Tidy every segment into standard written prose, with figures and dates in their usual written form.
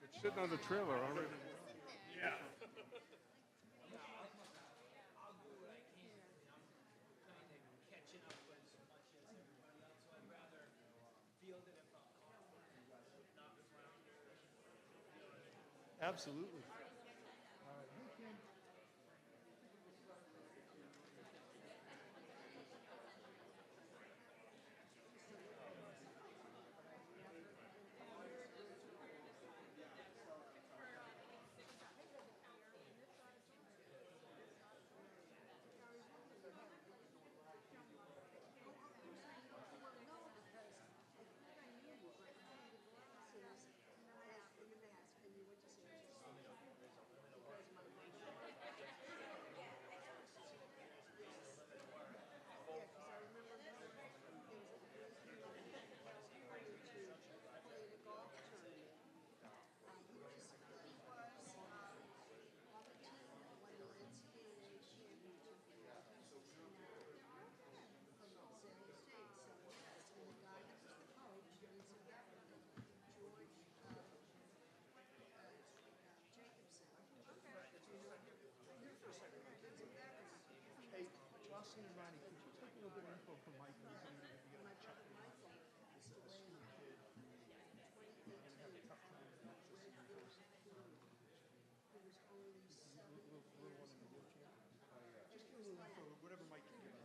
It's sitting on the trailer already. Yeah. Absolutely. Austin and Ronnie, could you take a little bit of info from Mike? He's going to be able to check with Michael. He's still a school kid. He's going to have a tough time with access to those. Little one in the wheelchair. Just give us a little info, whatever Mike can give us.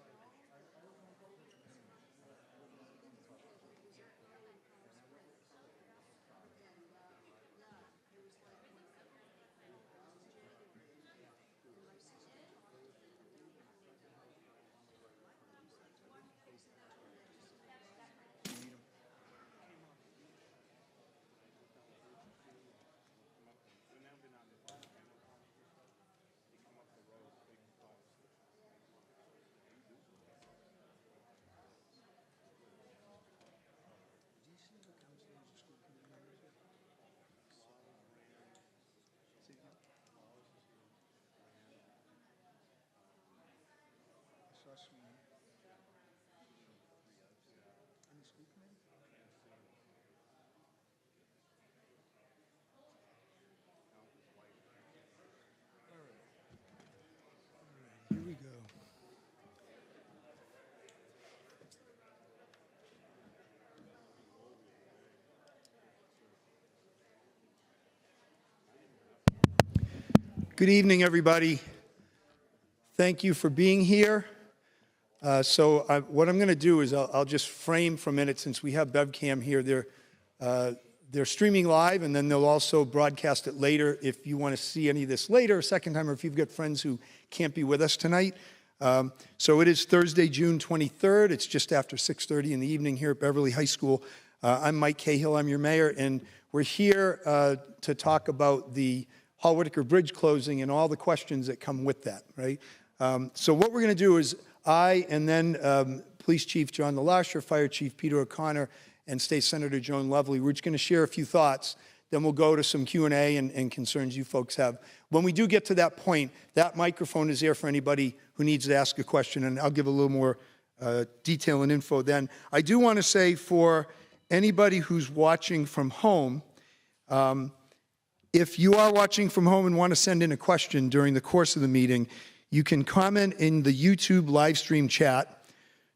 Here we go. Good evening, everybody. Thank you for being here. What I'm going to do is I'll just frame for a minute, since we have BevCam here. They're streaming live, and then they'll also broadcast it later if you want to see any of this later, a second time, or if you've got friends who can't be with us tonight. So it is Thursday, June 23rd. It's just after 6:30 in the evening here at Beverly High School. I'm Mike Cahill. I'm your mayor, and we're here to talk about the Hall-Whitaker Bridge closing and all the questions that come with that, right? So what we're going to do is I, and then Police Chief John Lalasher, Fire Chief Peter O'Connor, and State Senator Joan Lovely, we're just going to share a few thoughts. Then we'll go to some Q&A and concerns you folks have. When we do get to that point, that microphone is there for anybody who needs to ask a question, and I'll give a little more detail and info then. I do want to say, for anybody who's watching from home, if you are watching from home and want to send in a question during the course of the meeting, you can comment in the YouTube live stream chat.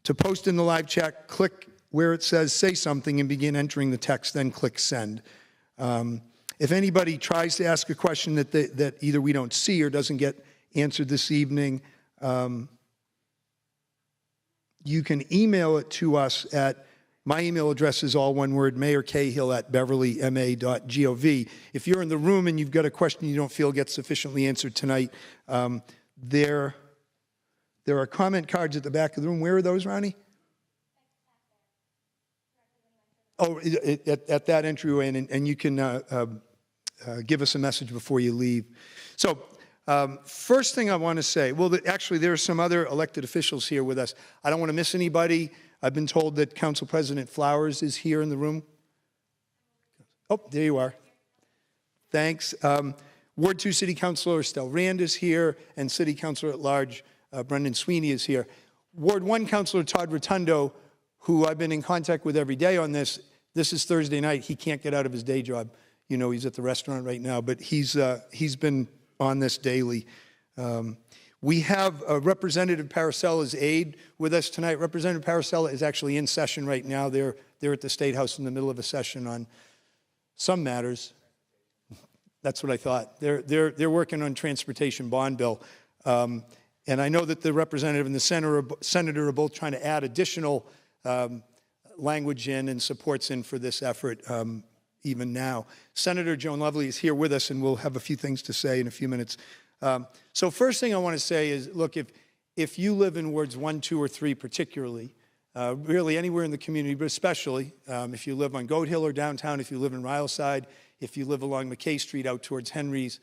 To post in the live chat, click where it says say something and begin entering the text, then click send. If anybody tries to ask a question that either we don't see or doesn't get answered this evening, you can email it to us at, my email address is all one word, mayorcahill@beverlyma.gov. If you're in the room and you've got a question you don't feel gets sufficiently answered tonight, there are comment cards at the back of the room. Where are those, Ronnie? Oh, at that entryway, and you can give us a message before you leave. So first thing I want to say, well, actually, there are some other elected officials here with us. I don't want to miss anybody. I've been told that Council President Flowers is here in the room. Oh, there you are. Thanks. Ward 2 City Councilor Estelle Rand is here, and City Councilor at Large Brendan Sweeney is here. Ward 1 Councilor Todd Rotundo, who I've been in contact with every day on this. This is Thursday night. He can't get out of his day job. You know, he's at the restaurant right now, but he's been on this daily. We have Representative Paracella's aide with us tonight. Representative Paracella is actually in session right now. They're at the State House in the middle of a session on some matters. That's what I thought. They're working on transportation bond bill. And I know that the representative and the senator are both trying to add additional language in and supports in for this effort even now. Senator Joan Lovely is here with us, and we'll have a few things to say in a few minutes. So first thing I want to say is, look, if you live in wards 1, 2, or 3 particularly, really anywhere in the community, but especially if you live on Goat Hill or downtown, if you live in Ryleside, if you live along McKay Street out towards Henry's,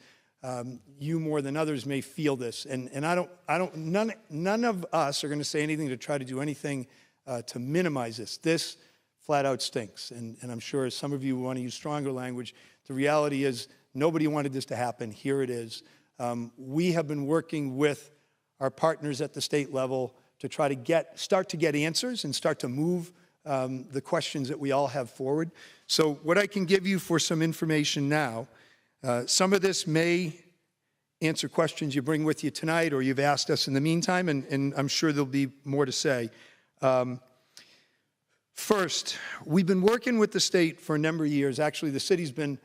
you more than others may feel this. And none of us are going to say anything to try to do anything to minimize this. This flat out stinks. And I'm sure some of you want to use stronger language. The reality is nobody wanted this to happen. Here it is. We have been working with our partners at the state level to try to start to get answers and start to move the questions that we all have forward. So what I can give you for some information now, some of this may answer questions you bring with you tonight or you've asked us in the meantime, and I'm sure there'll be more to say. First, we've been working with the state for a number of years. Actually, the city's been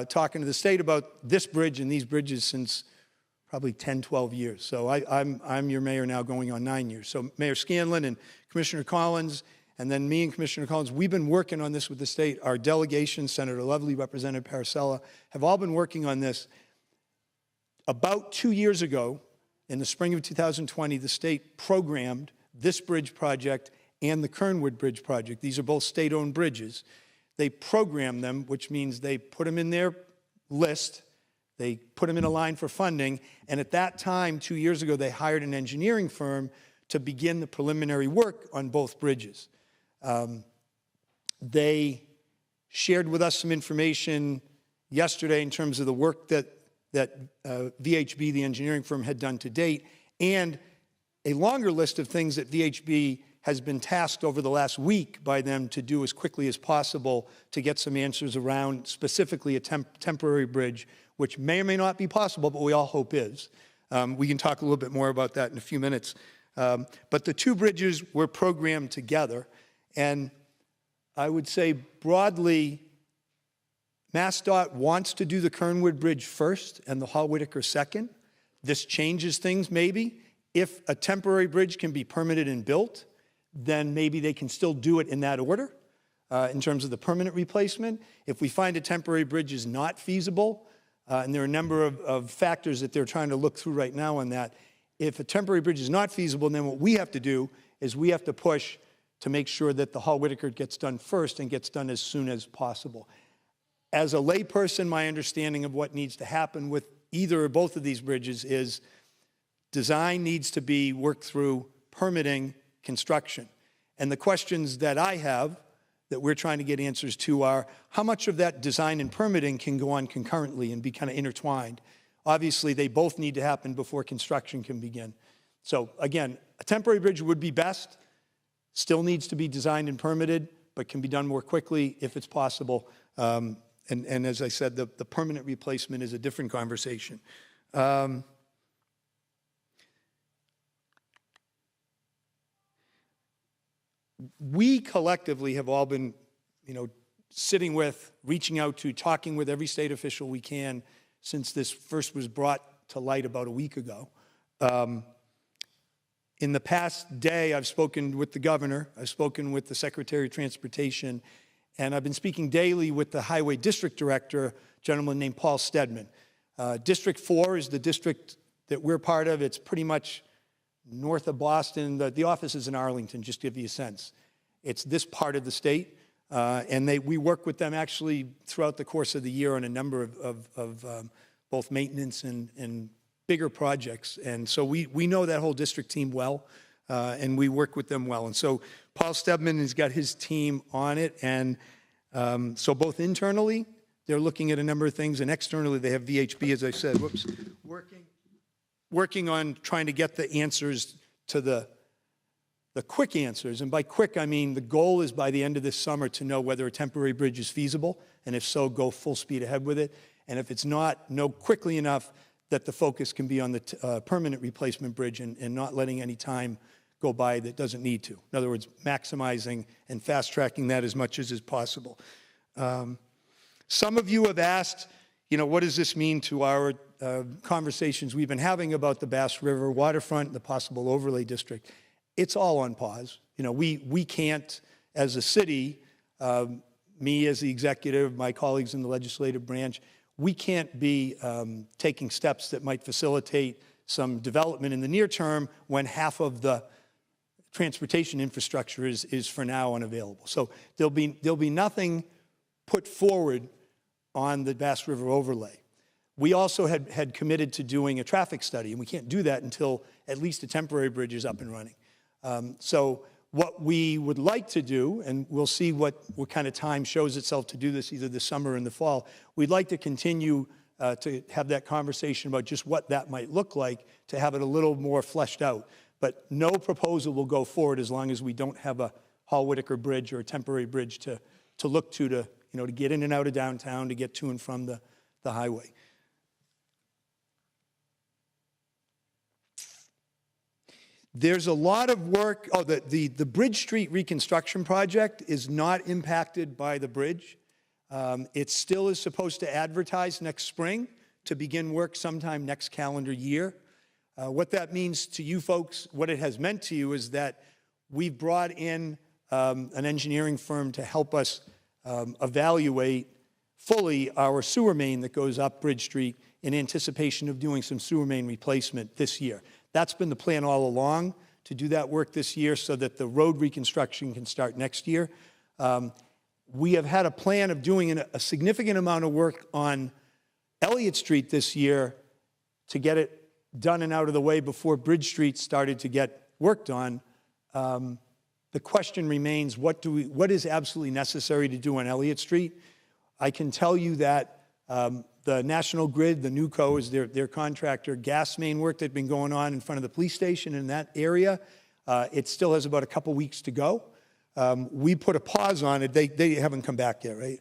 talking to the state about this bridge and these bridges since probably 10, 12 years. So I'm your mayor now going on 9 years. So Mayor Scanlon and Commissioner Collins, and then me and Commissioner Collins, we've been working on this with the state. Our delegation, Senator Lovely, Representative Paracella, have all been working on this. About 2 years ago, in the spring of 2020, the state programmed this bridge project and the Kernwood Bridge project. These are both state-owned bridges. They programmed them, which means they put them in their list, they put them in a line for funding, and at that time, 2 years ago, they hired an engineering firm to begin the preliminary work on both bridges. They shared with us some information yesterday in terms of the work that VHB, the engineering firm, had done to date, and a longer list of things that VHB has been tasked over the last week by them to do as quickly as possible to get some answers around specifically a temporary bridge, which may or may not be possible, but we all hope is. We can talk a little bit more about that in a few minutes. But the two bridges were programmed together, and I would say broadly, MassDOT wants to do the Kernwood Bridge first and the Hall-Whitaker second. This changes things maybe. If a temporary bridge can be permitted and built, then maybe they can still do it in that order in terms of the permanent replacement. If we find a temporary bridge is not feasible, and there are a number of factors that they're trying to look through right now on that, if a temporary bridge is not feasible, then what we have to do is we have to push to make sure that the Hall-Whitaker gets done first and gets done as soon as possible. As a layperson, my understanding of what needs to happen with either or both of these bridges is design needs to be worked through, permitting, construction. And the questions that I have that we're trying to get answers to are, how much of that design and permitting can go on concurrently and be kind of intertwined? Obviously, they both need to happen before construction can begin. So again, a temporary bridge would be best, still needs to be designed and permitted, but can be done more quickly if it's possible. And as I said, the permanent replacement is a different conversation. We collectively have all been, sitting with, reaching out to, talking with every state official we can since this first was brought to light about a week ago. In the past day, I've spoken with the governor, I've spoken with the Secretary of Transportation, and I've been speaking daily with the Highway District Director, a gentleman named Paul Stedman. District 4 is the district that we're part of. It's pretty much north of Boston. The office is in Arlington, just to give you a sense. It's this part of the state, and we work with them actually throughout the course of the year on a number of both maintenance and bigger projects. And so we know that whole district team well, and we work with them well. And so Paul Stedman has got his team on it, and so both internally, they're looking at a number of things, and externally, they have VHB, as I said, working on trying to get the answers to the the quick answers, and by quick I mean the goal is by the end of this summer to know whether a temporary bridge is feasible, and if so, go full speed ahead with it. And if it's not, know quickly enough that the focus can be on the permanent replacement bridge and not letting any time go by that doesn't need to. In other words, maximizing and fast-tracking that as much as is possible. Some of you have asked, what does this mean to our conversations we've been having about the Bass River waterfront and the possible overlay district? It's all on pause. We can't, as a city, me as the executive, my colleagues in the legislative branch, we can't be taking steps that might facilitate some development in the near term when half of the transportation infrastructure is for now unavailable. So there'll be nothing put forward on the Bass River overlay. We also had committed to doing a traffic study, and we can't do that until at least a temporary bridge is up and running. So what we would like to do, and we'll see what kind of time shows itself to do this either this summer or in the fall, we'd like to continue to have that conversation about just what that might look like, to have it a little more fleshed out. But no proposal will go forward as long as we don't have a Hall-Whitaker bridge or a temporary bridge to look to get in and out of downtown, to get to and from the highway. There's a lot of work. The Bridge Street reconstruction project is not impacted by the bridge. It still is supposed to advertise next spring to begin work sometime next calendar year. What that means to you folks, what it has meant to you, is that we've brought in an engineering firm to help us evaluate fully our sewer main that goes up Bridge Street in anticipation of doing some sewer main replacement this year. That's been the plan all along, to do that work this year so that the road reconstruction can start next year. We have had a plan of doing a significant amount of work on Elliott Street this year to get it done and out of the way before Bridge Street started to get worked on. The question remains, what is absolutely necessary to do on Elliott Street? I can tell you that the National Grid, the NewCo is their contractor, gas main work that's been going on in front of the police station in that area, it still has about a couple weeks to go. We put a pause on it. They haven't come back yet, right?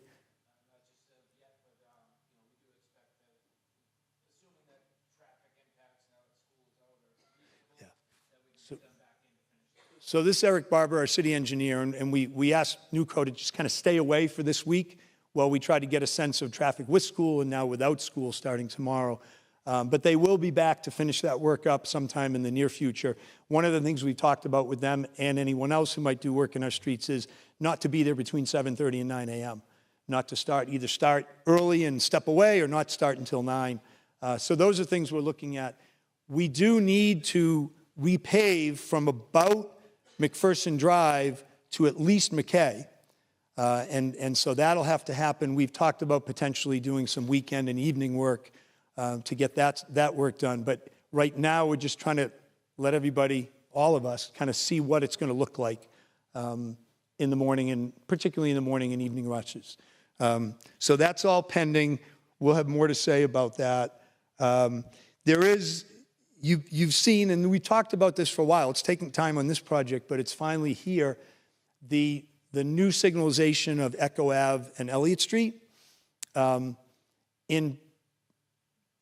So this is Eric Barber, our city engineer, and we asked NewCo to just kind of stay away for this week while we try to get a sense of traffic with school and now without school starting tomorrow. But they will be back to finish that work up sometime in the near future. One of the things we talked about with them and anyone else who might do work in our streets is not to be there between 7:30 and 9 a.m., not to either start early and step away or not start until 9. So those are things we're looking at. We do need to repave from about McPherson Drive to at least McKay. And so that'll have to happen. We've talked about potentially doing some weekend and evening work to get that work done. But right now, we're just trying to let everybody, all of us, kind of see what it's going to look like in the morning, and particularly in the morning and evening rushes. So that's all pending. We'll have more to say about that. There is, you've seen, and we talked about this for a while. It's taking time on this project, but it's finally here. The new signalization of Echo Ave and Elliott Street,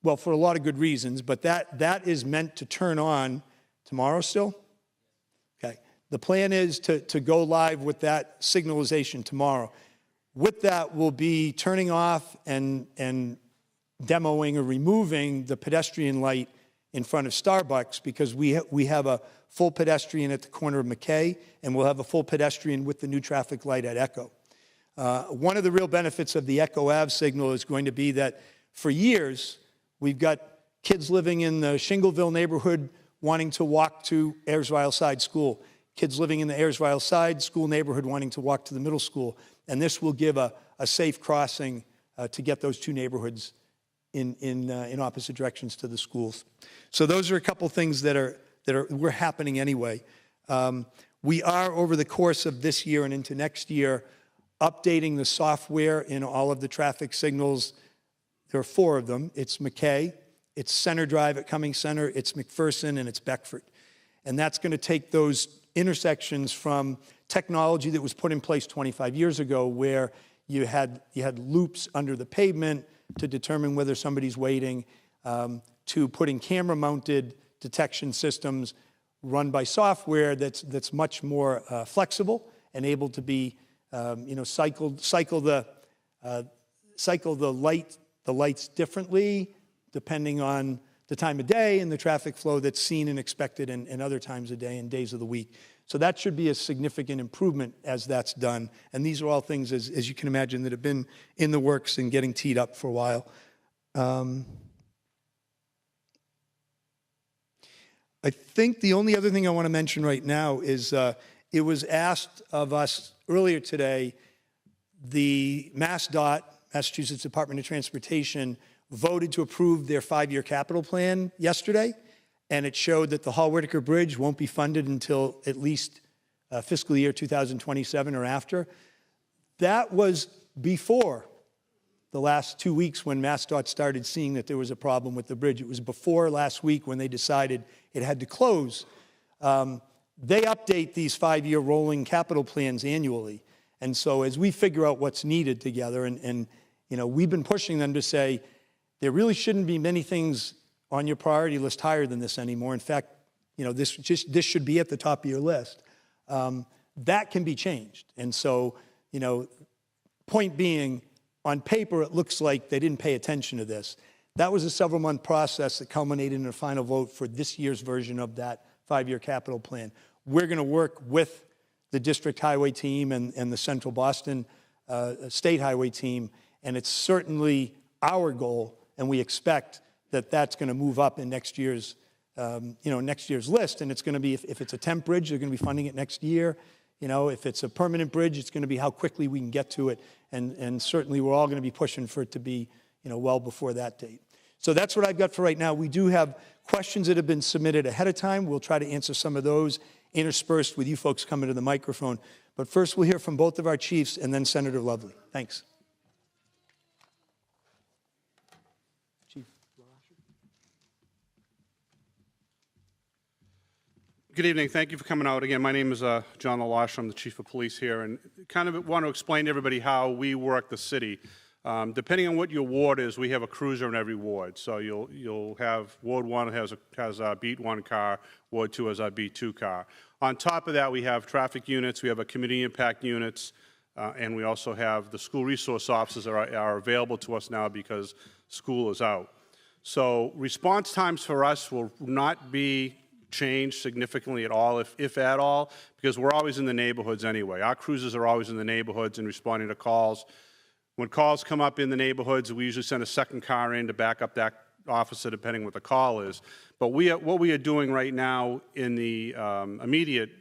well, for a lot of good reasons, but that is meant to turn on tomorrow still? Okay. The plan is to go live with that signalization tomorrow. With that, we'll be turning off and demoing or removing the pedestrian light in front of Starbucks, because we have a full pedestrian at the corner of McKay, and we'll have a full pedestrian with the new traffic light at Echo. One of the real benefits of the Echo Ave signal is going to be that for years, we've got kids living in the Shingleville neighborhood wanting to walk to Ayers-Royal Side School, kids living in the Ayers-Royal Side School neighborhood wanting to walk to the middle school, and this will give a safe crossing to get those two neighborhoods in opposite directions to the schools. So those are a couple things that were happening anyway. We are, over the course of this year and into next year, updating the software in all of the traffic signals. There are 4 of them. It's McKay, it's Center Drive at Cummings Center, it's McPherson, and it's Beckford. And that's going to take those intersections from technology that was put in place 25 years ago, where you had loops under the pavement to determine whether somebody's waiting, to putting camera-mounted detection systems run by software that's much more flexible and able to be, cycle the lights differently depending on the time of day and the traffic flow that's seen and expected in other times of day and days of the week. So that should be a significant improvement as that's done. And these are all things, as you can imagine, that have been in the works and getting teed up for a while. I think the only other thing I want to mention right now is it was asked of us earlier today, the MassDOT, Massachusetts Department of Transportation, voted to approve their 5-year capital plan yesterday, and it showed that the Hall-Whitaker Bridge won't be funded until at least fiscal year 2027 or after. That was before the last 2 weeks when MassDOT started seeing that there was a problem with the bridge. It was before last week when they decided it had to close. They update these 5-year rolling capital plans annually. And so as we figure out what's needed together, and we've been pushing them to say, there really shouldn't be many things on your priority list higher than this anymore. In fact, this should be at the top of your list. That can be changed. And so, point being, on paper, it looks like they didn't pay attention to this. That was a several-month process that culminated in a final vote for this year's version of that 5-year capital plan. We're going to work with the district highway team and the Central Boston State Highway team, and it's certainly our goal, and we expect that that's going to move up in next year's list. And it's going to be, if it's a temp bridge, they're going to be funding it next year. If it's a permanent bridge, it's going to be how quickly we can get to it. And certainly we're all going to be pushing for it to be, well before that date. So that's what I've got for right now. We do have questions that have been submitted ahead of time. We'll try to answer some of those interspersed with you folks coming to the microphone. But first, we'll hear from both of our chiefs and then Senator Lovely. Thanks. Chief. Good evening. Thank you for coming out. Again, my name is John LaLoche. I'm the chief of police here, and kind of want to explain to everybody how we work the city. Depending on what your ward is, we have a cruiser in every ward. So you'll have Ward 1 has a Beat 1 car, Ward 2 has a Beat 2 car. On top of that, we have traffic units, we have a community impact units, and we also have the school resource officers are available to us now because school is out. So response times for us will not be changed significantly at all, if at all, because we're always in the neighborhoods anyway. Our cruisers are always in the neighborhoods and responding to calls. When calls come up in the neighborhoods, we usually send a second car in to back up that officer, depending what the call is. But what we are doing right now in the immediate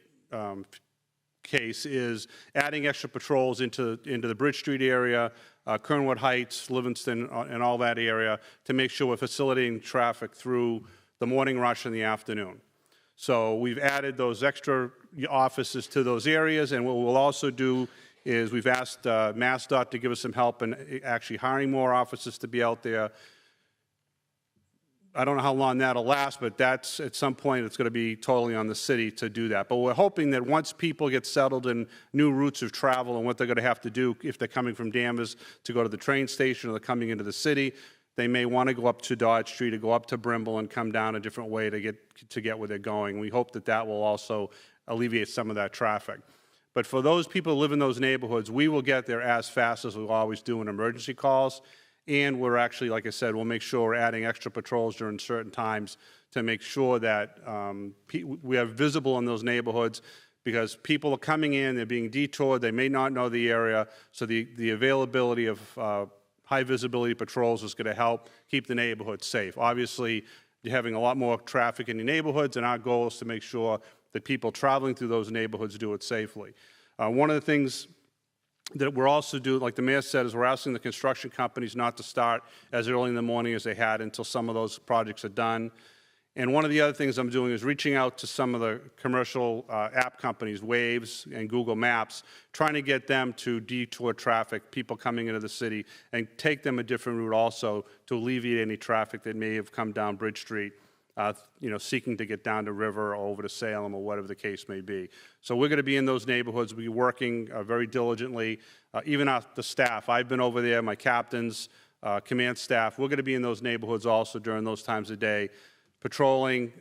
case is adding extra patrols into the Bridge Street area, Kernwood Heights, Livingston, and all that area to make sure we're facilitating traffic through the morning rush and the afternoon. So we've added those extra offices to those areas, and what we'll also do is we've asked MassDOT to give us some help in actually hiring more officers to be out there. I don't know how long that'll last, but that's at some point it's going to be totally on the city to do that. But we're hoping that once people get settled in new routes of travel and what they're going to have to do if they're coming from Danvers to go to the train station or they're coming into the city, they may want to go up to Dodge Street or go up to Brimble and come down a different way to get where they're going. We hope that will also alleviate some of that traffic. But for those people who live in those neighborhoods, we will get there as fast as we always do in emergency calls. And we're actually, like I said, we'll make sure we're adding extra patrols during certain times to make sure that we are visible in those neighborhoods, because people are coming in, they're being detoured, they may not know the area. So the availability of high visibility patrols is going to help keep the neighborhood safe. Obviously, you're having a lot more traffic in your neighborhoods, and our goal is to make sure that people traveling through those neighborhoods do it safely. One of the things that we're also doing, like the mayor said, is we're asking the construction companies not to start as early in the morning as they had until some of those projects are done. And one of the other things I'm doing is reaching out to some of the commercial app companies, Waves and Google Maps, trying to get them to detour traffic, people coming into the city, and take them a different route also to alleviate any traffic that may have come down Bridge Street seeking to get down to River or over to Salem or whatever the case may be. So we're going to be in those neighborhoods. We're working very diligently. Even the staff, I've been over there, my captains, command staff, we're going to be in those neighborhoods also during those times of day, patrolling,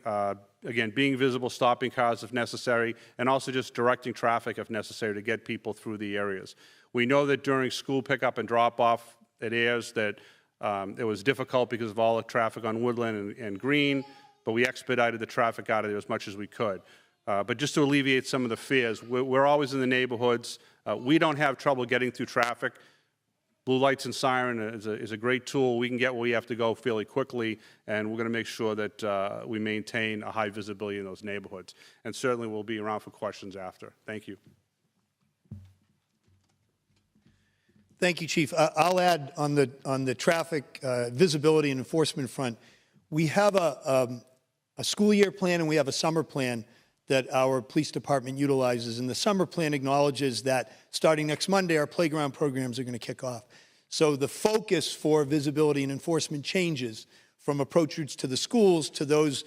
again, being visible, stopping cars if necessary, and also just directing traffic if necessary to get people through the areas. We know that during school pickup and drop-off at Ayers that it was difficult because of all the traffic on Woodland and Green, but we expedited the traffic out of there as much as we could. But just to alleviate some of the fears, we're always in the neighborhoods. We don't have trouble getting through traffic. Blue lights and siren is a great tool. We can get where we have to go fairly quickly, and we're going to make sure that we maintain a high visibility in those neighborhoods. And certainly we'll be around for questions after. Thank you. Thank you, Chief. I'll add on the traffic visibility and enforcement front, we have a school year plan and we have a summer plan that our police department utilizes. And the summer plan acknowledges that starting next Monday, our playground programs are going to kick off. So the focus for visibility and enforcement changes from approach routes to the schools to those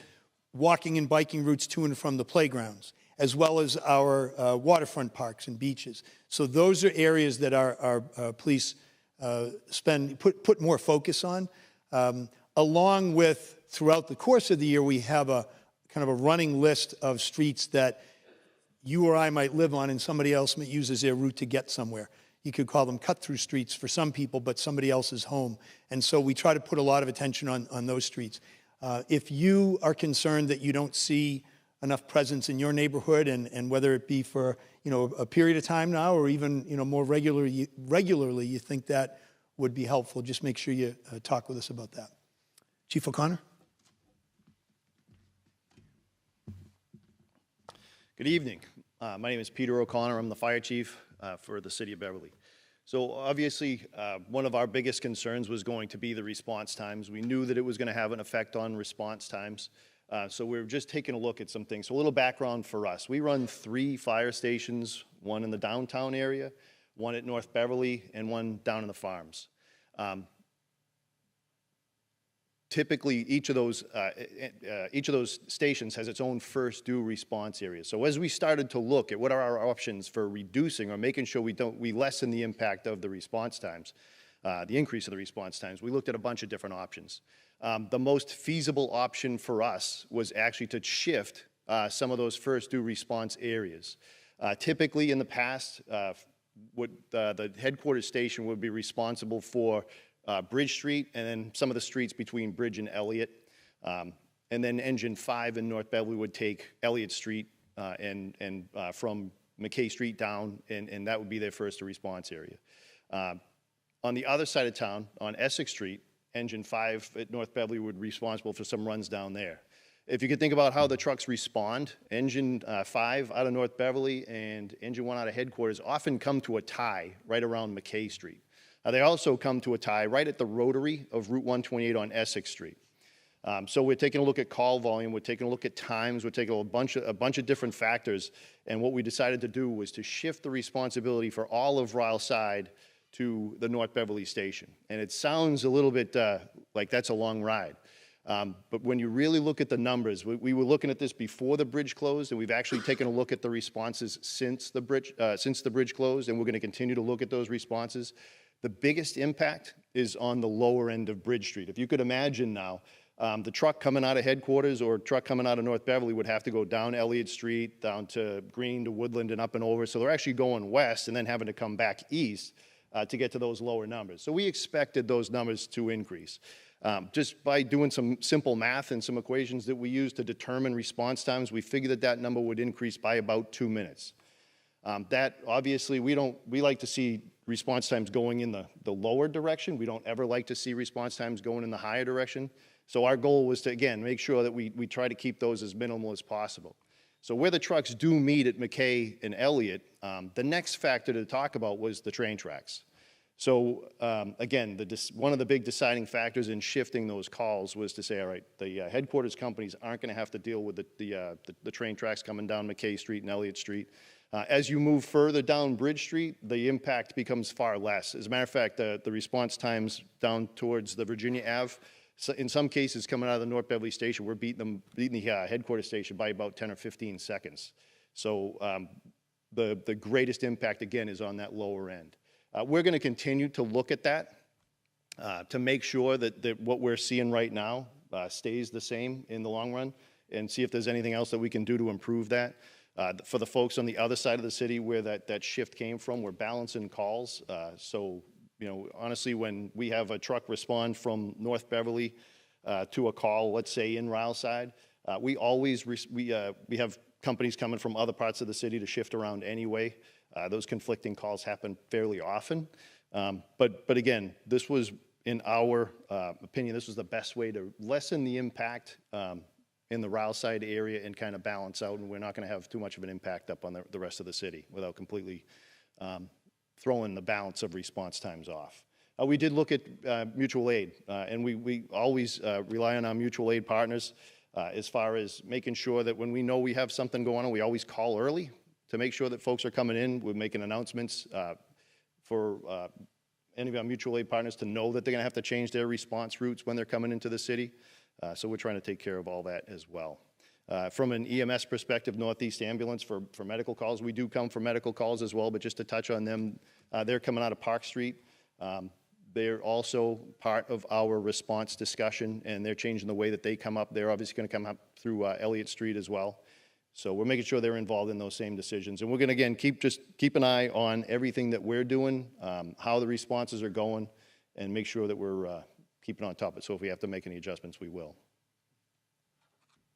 walking and biking routes to and from the playgrounds, as well as our waterfront parks and beaches. So those are areas that our police put more focus on. Along with, throughout the course of the year, we have a kind of a running list of streets that you or I might live on and somebody else might use as their route to get somewhere. You could call them cut-through streets for some people, but somebody else's home. And so we try to put a lot of attention on those streets. If you are concerned that you don't see enough presence in your neighborhood, and whether it be for a period of time now or even more regularly, you think that would be helpful, just make sure you talk with us about that. Chief O'Connor. Good evening. My name is Peter O'Connor. I'm the fire chief for the city of Beverly. So obviously, one of our biggest concerns was going to be the response times. We knew that it was going to have an effect on response times. So we're just taking a look at some things. So a little background for us. We run 3 fire stations, one in the downtown area, one at North Beverly, and one down in the farms. Typically, each of those stations has its own first due response area. So as we started to look at what are our options for reducing or making sure we lessen the impact of the response times, the increase of the response times, we looked at a bunch of different options. The most feasible option for us was actually to shift some of those first due response areas. Typically in the past, the headquarters station would be responsible for Bridge Street and then some of the streets between Bridge and Elliott. And then Engine 5 in North Beverly would take Elliott Street and from McKay Street down, and that would be their first response area. On the other side of town, on Essex Street, Engine 5 at North Beverly would be responsible for some runs down there. If you could think about how the trucks respond, Engine 5 out of North Beverly and Engine 1 out of headquarters often come to a tie right around McKay Street. They also come to a tie right at the rotary of Route 128 on Essex Street. So we're taking a look at call volume, we're taking a look at times, we're taking a bunch of different factors, and what we decided to do was to shift the responsibility for all of Ryle Side to the North Beverly station. And it sounds a little bit like that's a long ride. But when you really look at the numbers, we were looking at this before the bridge closed, and we've actually taken a look at the responses since the bridge closed, and we're going to continue to look at those responses. The biggest impact is on the lower end of Bridge Street. If you could imagine now, the truck coming out of headquarters or truck coming out of North Beverly would have to go down Elliott Street, down to Green, to Woodland, and up and over. So they're actually going west and then having to come back east to get to those lower numbers. So we expected those numbers to increase. Just by doing some simple math and some equations that we use to determine response times, we figured that number would increase by about 2 minutes. That obviously we like to see response times going in the lower direction. We don't ever like to see response times going in the higher direction. So our goal was to, again, make sure that we try to keep those as minimal as possible. So where the trucks do meet at McKay and Elliott, the next factor to talk about was the train tracks. So again, one of the big deciding factors in shifting those calls was to say, all right, the headquarters companies aren't going to have to deal with the train tracks coming down McKay Street and Elliott Street. As you move further down Bridge Street, the impact becomes far less. As a matter of fact, the response times down towards the Virginia Ave So in some cases, coming out of the North Beverly station, we're beating the headquarters station by about 10 or 15 seconds. So the greatest impact, again, is on that lower end. We're going to continue to look at that to make sure that what we're seeing right now stays the same in the long run, and see if there's anything else that we can do to improve that. For the folks on the other side of the city where that shift came from, we're balancing calls. So, you know, honestly, when we have a truck respond from North Beverly to a call, let's say in Ryleside, we always, we have companies coming from other parts of the city to shift around anyway. Those conflicting calls happen fairly often. But again, this was, in our opinion, this was the best way to lessen the impact in the Ryleside area and kind of balance out, and we're not going to have too much of an impact up on the rest of the city without completely throwing the balance of response times off. We did look at mutual aid, and we always rely on our mutual aid partners as far as making sure that when we know we have something going on, we always call early to make sure that folks are coming in. We're making announcements for any of our mutual aid partners to know that they're going to have to change their response routes when they're coming into the city. So we're trying to take care of all that as well. From an EMS perspective, Northeast Ambulance for medical calls, we do come for medical calls as well, but just to touch on them, they're coming out of Park Street. They're also part of our response discussion, and they're changing the way that they come up. They're obviously going to come up through Elliott Street as well. So we're making sure they're involved in those same decisions. And we're going to, again, keep an eye on everything that we're doing, how the responses are going, and make sure that we're keeping on top of it. So if we have to make any adjustments, we will.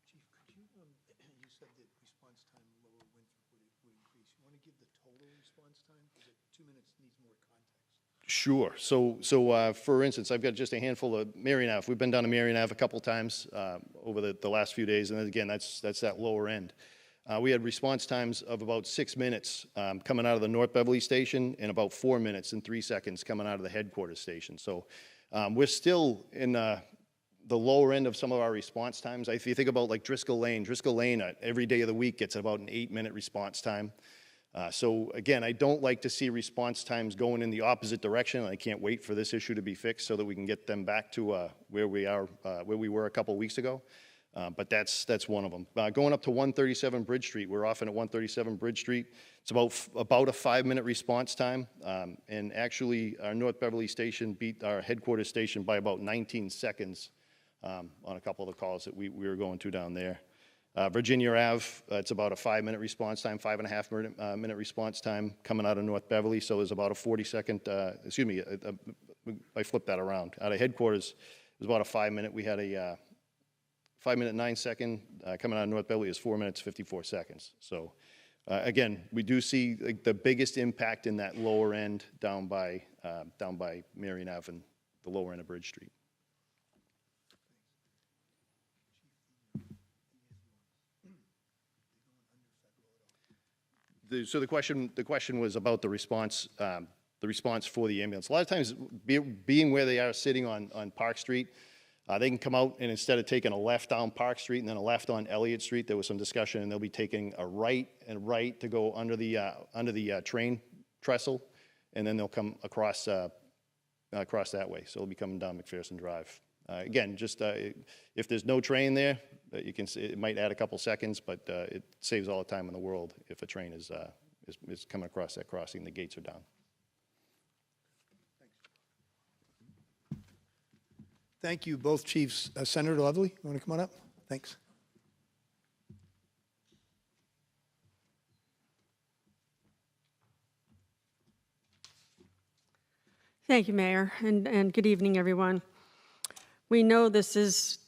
Chief, could you, you said that response time lower would increase. You want to give the total response time? Because 2 minutes needs more context. Sure. So for instance, I've got just a handful of Marion Ave. We've been down to Marion Ave a couple times over the last few days, and then again, that's that lower end. We had response times of about 6 minutes coming out of the North Beverly station, and about 4 minutes and 3 seconds coming out of the headquarters station. So we're still in the lower end of some of our response times. If you think about like Driscoll Lane every day of the week gets about an 8-minute response time. So again, I don't like to see response times going in the opposite direction. I can't wait for this issue to be fixed so that we can get them back to where we were a couple weeks ago. But that's one of them. Going up to 137 Bridge Street, we're often at 137 Bridge Street. It's about a 5-minute response time, and actually our North Beverly station beat our headquarters station by about 19 seconds on a couple of the calls that we were going to down there. Virginia Ave, it's about a 5-minute response time, 5.5 minute response time coming out of North Beverly. So there's about a 40-second, I flipped that around. Out of headquarters, it was about a 5-minute. We had a 5-minute 9-second coming out of North Beverly is 4 minutes 54 seconds. So again, we do see the biggest impact in that lower end down by Marion Ave and the lower end of Bridge Street. So the question was about the response for the ambulance. A lot of times, being where they are sitting on Park Street, they can come out, and instead of taking a left down Park Street and then a left on Elliott Street, there was some discussion, and they'll be taking a right to go under the train trestle, and then they'll come across that way. So they'll be coming down McPherson Drive. Again, just if there's no train there, you can see it might add a couple seconds, but it saves all the time in the world if a train is coming across that crossing. The gates are down. Thank you, both chiefs. Senator Lovely, you want to come on up? Thanks. Thank you, Mayor, and good evening, everyone. We know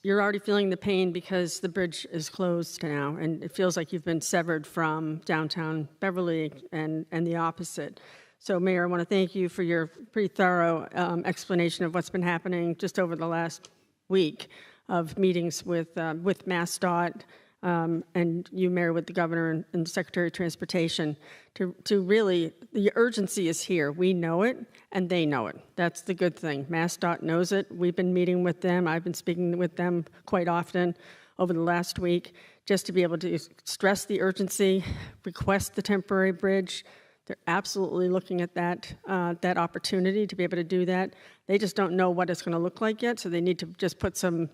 you're already feeling the pain because the bridge is closed now, and it feels like you've been severed from downtown Beverly and the opposite. So, Mayor, I want to thank you for your pretty thorough explanation of what's been happening just over the last week of meetings with MassDOT, and you, Mayor, with the Governor and Secretary of Transportation, to really, the urgency is here. We know it, and they know it. That's the good thing. MassDOT knows it. We've been meeting with them. I've been speaking with them quite often over the last week, just to be able to stress the urgency, request the temporary bridge. They're absolutely looking at that, that opportunity to be able to do that. They just don't know what it's going to look like yet, so they need to just put some,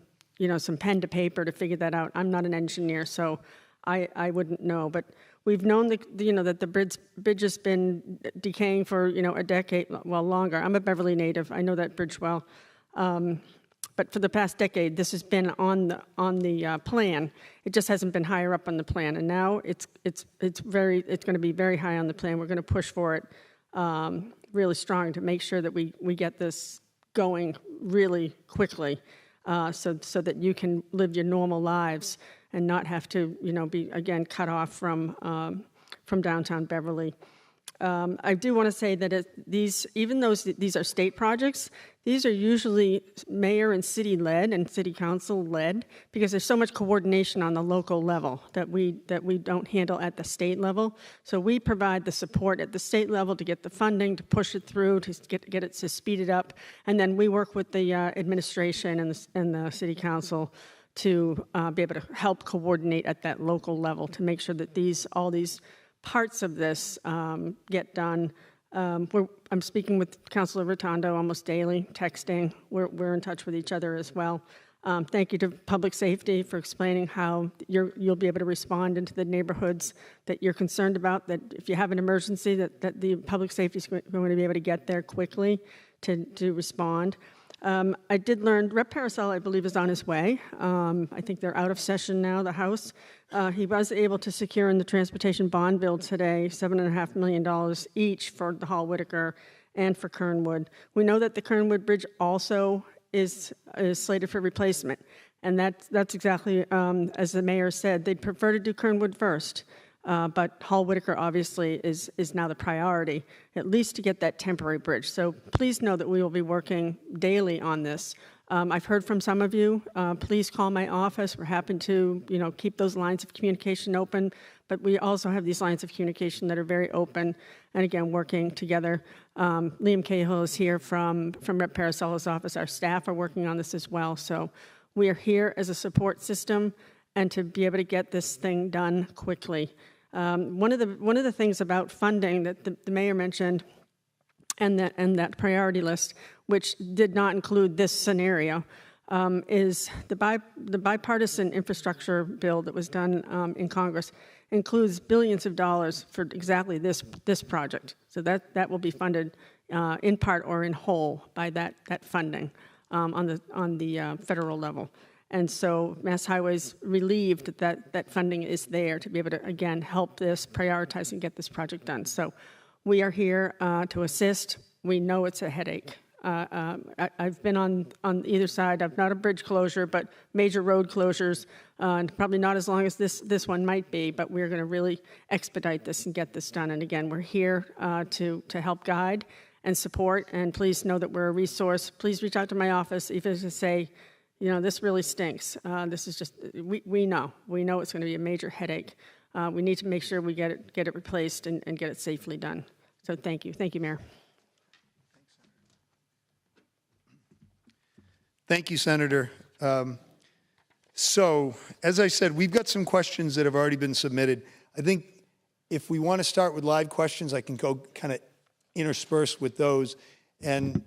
some pen to paper to figure that out. I'm not an engineer, so I wouldn't know, but we've known that the bridge has been decaying for a decade, well, longer. I'm a Beverly native. I know that bridge well. But for the past decade, this has been on the plan. It just hasn't been higher up on the plan, and now it's going to be very high on the plan. We're going to push for it really strong to make sure that we get this going really quickly, so that you can live your normal lives and not have to be again cut off from downtown Beverly. I do want to say that even though these are state projects, these are usually mayor and city led and city council led, because there's so much coordination on the local level that we don't handle at the state level. So we provide the support at the state level to get the funding, to push it through, to get it to speed it up, and then we work with the administration and the city council to be able to help coordinate at that local level to make sure that all these parts of this get done. I'm speaking with Councilor Rotondo almost daily, texting. We're in touch with each other as well. Thank you to Public Safety for explaining how you'll be able to respond into the neighborhoods that you're concerned about, that if you have an emergency, that the Public Safety is going to be able to get there quickly to respond. I did learn Rep. Parasol, I believe, is on his way. I think they're out of session now, the House. He was able to secure in the transportation bond bill today $7.5 million each for the Hall-Whitaker and for Kernwood. We know that the Kernwood Bridge also is slated for replacement, and that's exactly as the mayor said. They'd prefer to do Kernwood first. But Hall-Whitaker obviously is now the priority, at least to get that temporary bridge. So please know that we will be working daily on this. I've heard from some of you. Please call my office. We're happy to keep those lines of communication open. But we also have these lines of communication that are very open and, again, working together. Liam Cahill is here from Rep. Parasola's office. Our staff are working on this as well. So we are here as a support system and to be able to get this thing done quickly. One of the things about funding that the mayor mentioned, and that priority list, which did not include this scenario, is the bipartisan infrastructure bill that was done in Congress includes billions of dollars for exactly this project. So that will be funded in part or in whole by that funding on the federal level. And so Mass Highway's relieved that funding is there to be able to, again, help this, prioritize, and get this project done. So we are here to assist. We know it's a headache. I've been on either side. I've not a bridge closure, but major road closures, and probably not as long as this one might be, but we're going to really expedite this and get this done. And again, we're here to help guide and support, and please know that we're a resource. Please reach out to my office, even to say, this really stinks. This is just, we know it's going to be a major headache. We need to make sure we get it replaced and get it safely done. So thank you, Mayor. Thank you, Senator. So, as I said, we've got some questions that have already been submitted. I think if we want to start with live questions, I can go kind of intersperse with those. And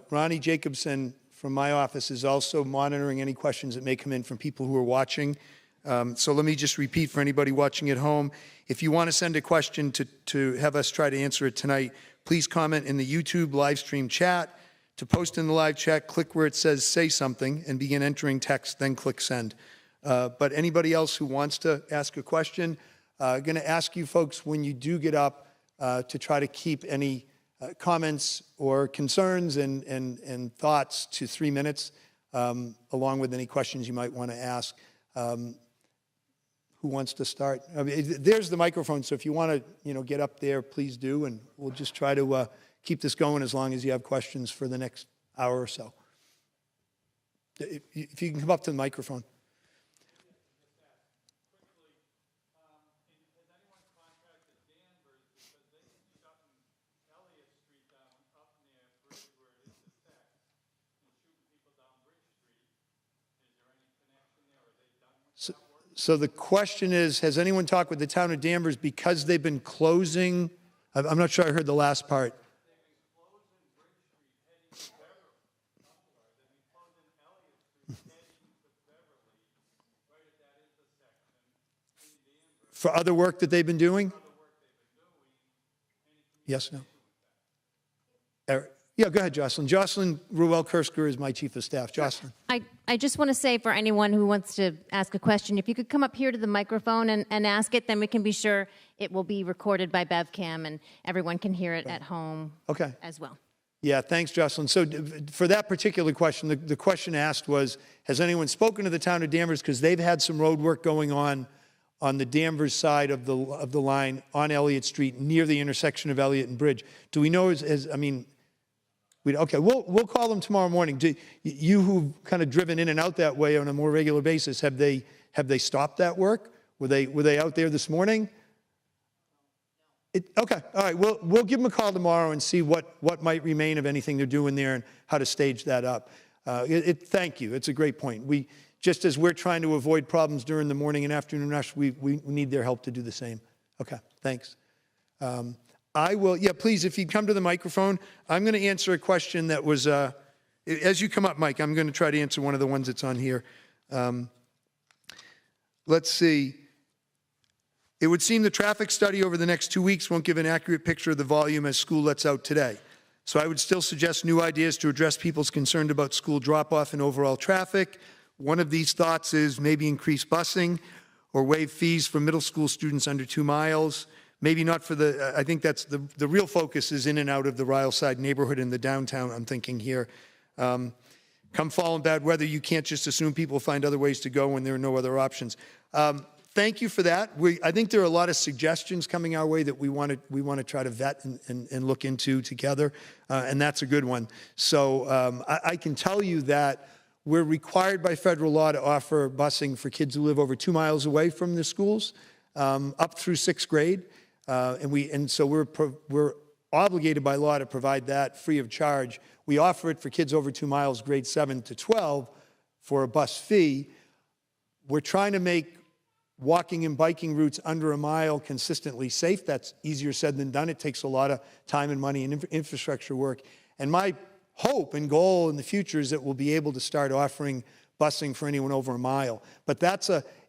Ronnie Jacobson from my office is also monitoring any questions that may come in from people who are watching. So let me just repeat for anybody watching at home. If you want to send a question to have us try to answer it tonight, please comment in the YouTube live stream chat. To post in the live chat, click where it says say something and begin entering text, then click send. But anybody else who wants to ask a question, I'm going to ask you folks when you do get up to try to keep any comments or concerns and thoughts to 3 minutes, along with any questions you might want to ask. Who wants to start? I mean, there's the microphone, so if you want to get up there, please do, and we'll just try to keep this going as long as you have questions for the next hour or so. If you can come up to the microphone. So the question is, has anyone talked with the town of Danvers because they've been closing I'm not sure I heard the last part. For other work that they've been doing? Yes, no? Eric? Yeah, go ahead, Jocelyn. Jocelyn Ruel-Kersker is my chief of staff. Jocelyn. I just want to say for anyone who wants to ask a question, if you could come up here to the microphone and ask it, then we can be sure it will be recorded by BevCam and everyone can hear it at home as well. Yeah, thanks, Jocelyn. So for that particular question, the question asked was, has anyone spoken to the town of Danvers? Because they've had some road work going on the Danvers side of the line on Elliott Street near the intersection of Elliott and Bridge. Do we know, okay, we'll call them tomorrow morning. You who've kind of driven in and out that way on a more regular basis, have they stopped that work? Were they out there this morning? Okay, all right, we'll give them a call tomorrow and see what might remain of anything they're doing there and how to stage that up. Thank you, it's a great point. Just as we're trying to avoid problems during the morning and afternoon rush, we need their help to do the same. Okay, thanks. I will, yeah, please, if you come to the microphone, I'm going to answer a question that was, as you come up, Mike, I'm going to try to answer one of the ones that's on here. Let's see. It would seem the traffic study over the next 2 weeks won't give an accurate picture of the volume as school lets out today. So I would still suggest new ideas to address people's concern about school drop-off and overall traffic. One of these thoughts is maybe increase busing or waive fees for middle school students under 2 miles. Maybe not for I think that's the real focus is in and out of the Ryleside neighborhood in the downtown, I'm thinking here. Come fall and bad weather, you can't just assume people find other ways to go when there are no other options. Thank you for that. I think there are a lot of suggestions coming our way that we want to try to vet and look into together, and that's a good one. So I can tell you that we're required by federal law to offer busing for kids who live over 2 miles away from the schools, up through 6th grade, and so we're obligated by law to provide that free of charge. We offer it for kids over 2 miles, grades 7 to 12, for a bus fee. We're trying to make walking and biking routes under 1 mile consistently safe. That's easier said than done. It takes a lot of time and money and infrastructure work. And my hope and goal in the future is that we'll be able to start offering busing for anyone over 1 mile. But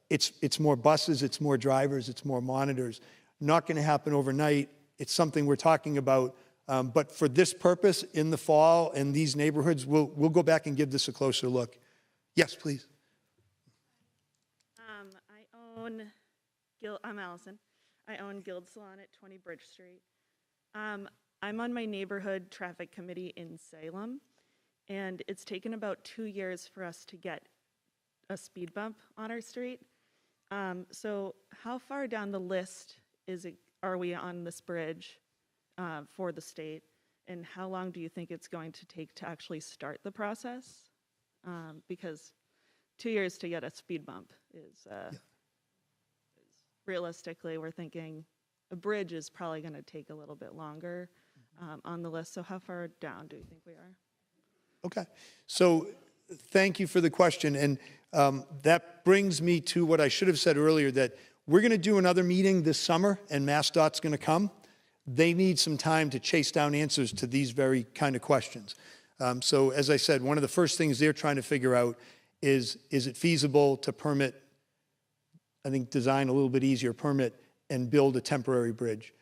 it's more buses, it's more drivers, it's more monitors. Not going to happen overnight. It's something we're talking about. But for this purpose, in the fall, in these neighborhoods, we'll go back and give this a closer look. Yes, please. I'm Allison. I own Guild Salon at 20 Bridge Street. I'm on my neighborhood traffic committee in Salem, and it's taken about 2 years for us to get a speed bump on our street. So how far down the list are we on this bridge for the state, and how long do you think it's going to take to actually start the process? Because 2 years to get a speed bump is realistically, we're thinking a bridge is probably going to take a little bit longer on the list. So how far down do you think we are? Okay. So thank you for the question. And that brings me to what I should have said earlier, that we're going to do another meeting this summer, and MassDOT's going to come. They need some time to chase down answers to these very kind of questions. So as I said, one of the first things they're trying to figure out is it feasible to permit, I think design a little bit easier, permit and build a temporary bridge.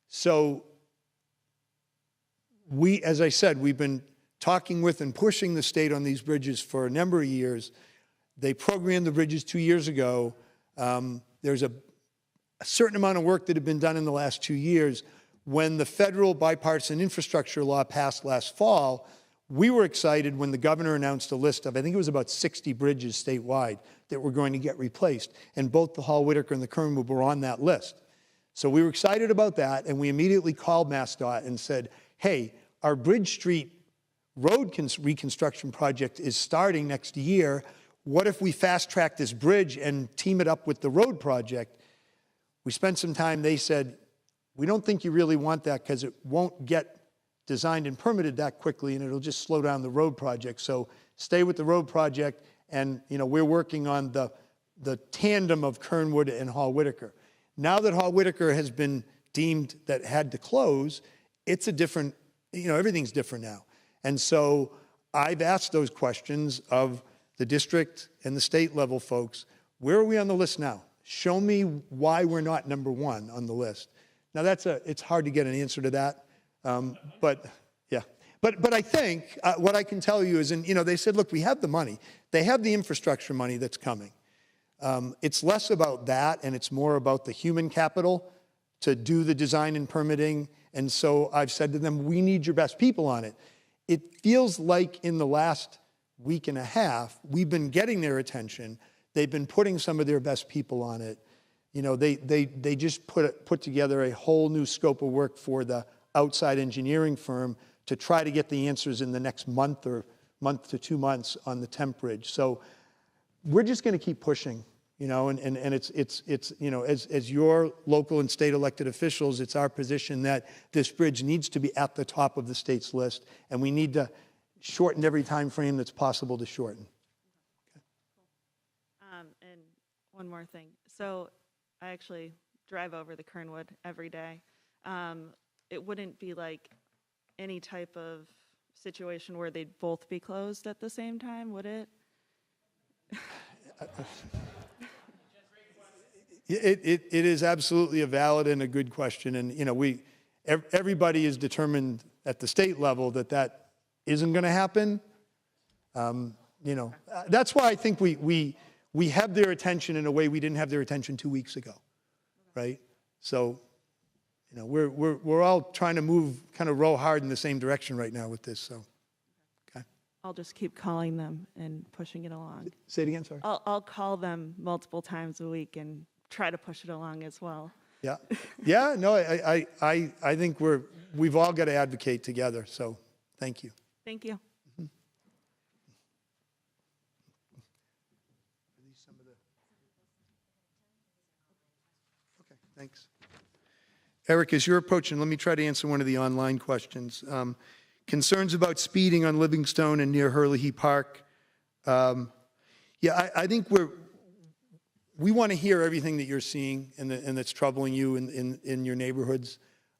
So as I said, we've been talking with and pushing the state on these bridges for a number of years. They programmed the bridges 2 years ago. There's a certain amount of work that had been done in the last 2 years. When the federal bipartisan infrastructure law passed last fall, we were excited when the governor announced a list of, I think it was about 60 bridges statewide that were going to get replaced. And both the Hall-Whitaker and the Kernwood were on that list. So we were excited about that, and we immediately called MassDOT and said, hey, our Bridge Street road reconstruction project is starting next year. What if we fast-track this bridge and team it up with the road project? We spent some time. They said, we don't think you really want that because it won't get designed and permitted that quickly, and it'll just slow down the road project. So stay with the road project, and we're working on the tandem of Kernwood and Hall-Whitaker. Now that Hall-Whitaker has been deemed that had to close, it's a different, everything's different now. And so I've asked those questions of the district and the state level folks. Where are we on the list now? Show me why we're not number one on the list. Now it's hard to get an answer to that, but yeah. But I think what I can tell you is, they said, look, we have the money. They have the infrastructure money that's coming. It's less about that, and it's more about the human capital to do the design and permitting. And so I've said to them, we need your best people on it. It feels like in the last week and a half, we've been getting their attention. They've been putting some of their best people on it. They just put together a whole new scope of work for the outside engineering firm to try to get the answers in the next month or month to 2 months on the temp bridge. So we're just going to keep pushing, and it's as your local and state elected officials, it's our position that this bridge needs to be at the top of the state's list, and we need to shorten every time frame that's possible to shorten. And one more thing. So I actually drive over the Kernwood every day. It wouldn't be like any type of situation where they'd both be closed at the same time, would it? It is absolutely a valid and a good question, and everybody is determined at the state level that isn't going to happen. That's why I think we have their attention in a way we didn't have their attention 2 weeks ago, right? So, we're all trying to kind of row hard in the same direction right now with this. So, okay. I'll just keep calling them and pushing it along. Say it again, sorry. I'll call them multiple times a week and try to push it along as well. Yeah, yeah. No, I think we've all got to advocate together. So, thank you. Thank you. Okay, thanks. Eric, as you're approaching, let me try to answer one of the online questions. Concerns about speeding on Livingstone and near Hurley Park. I think we want to hear everything that you're seeing and that's troubling you in your neighborhoods.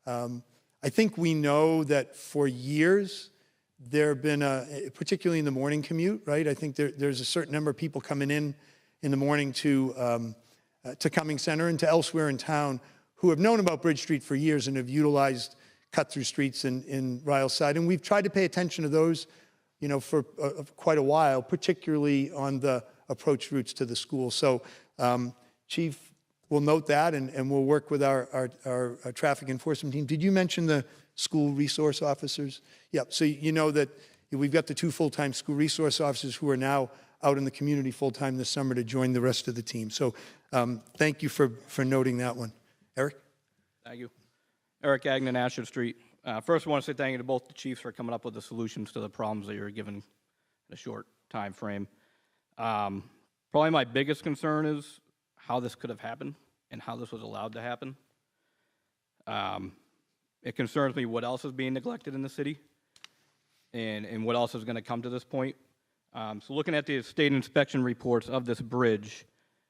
I think we know that for years there have been, particularly in the morning commute, right? I think there's a certain number of people coming in the morning to Cumming Center and to elsewhere in town who have known about Bridge Street for years and have utilized cut-through streets in Ryle's side. And we've tried to pay attention to those, for quite a while, particularly on the approach routes to the school. So, Chief, we'll note that, and we'll work with our traffic enforcement team. Did you mention the school resource officers? Yeah, so you know that we've got the 2 full-time school resource officers who are now out in the community full-time this summer to join the rest of the team. So thank you for noting that one. Eric? Thank you. Eric Agnew, Ashford Street. First, I want to say thank you to both the chiefs for coming up with the solutions to the problems that you were given in a short time frame. Probably my biggest concern is how this could have happened and how this was allowed to happen. It concerns me what else is being neglected in the city and what else is going to come to this point. So looking at the state inspection reports of this bridge,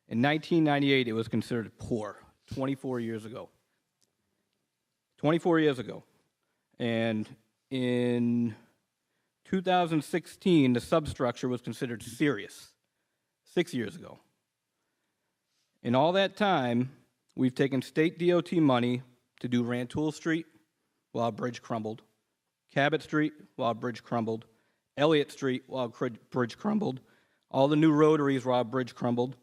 in 1998 it was considered poor, 24 years ago. 24 years ago. And in 2016, the substructure was considered serious, 6 years ago. In all that time, we've taken state DOT money to do Rantoul Street while a bridge crumbled, Cabot Street while a bridge crumbled, Elliott Street while a bridge crumbled, all the new rotaries while a bridge crumbled,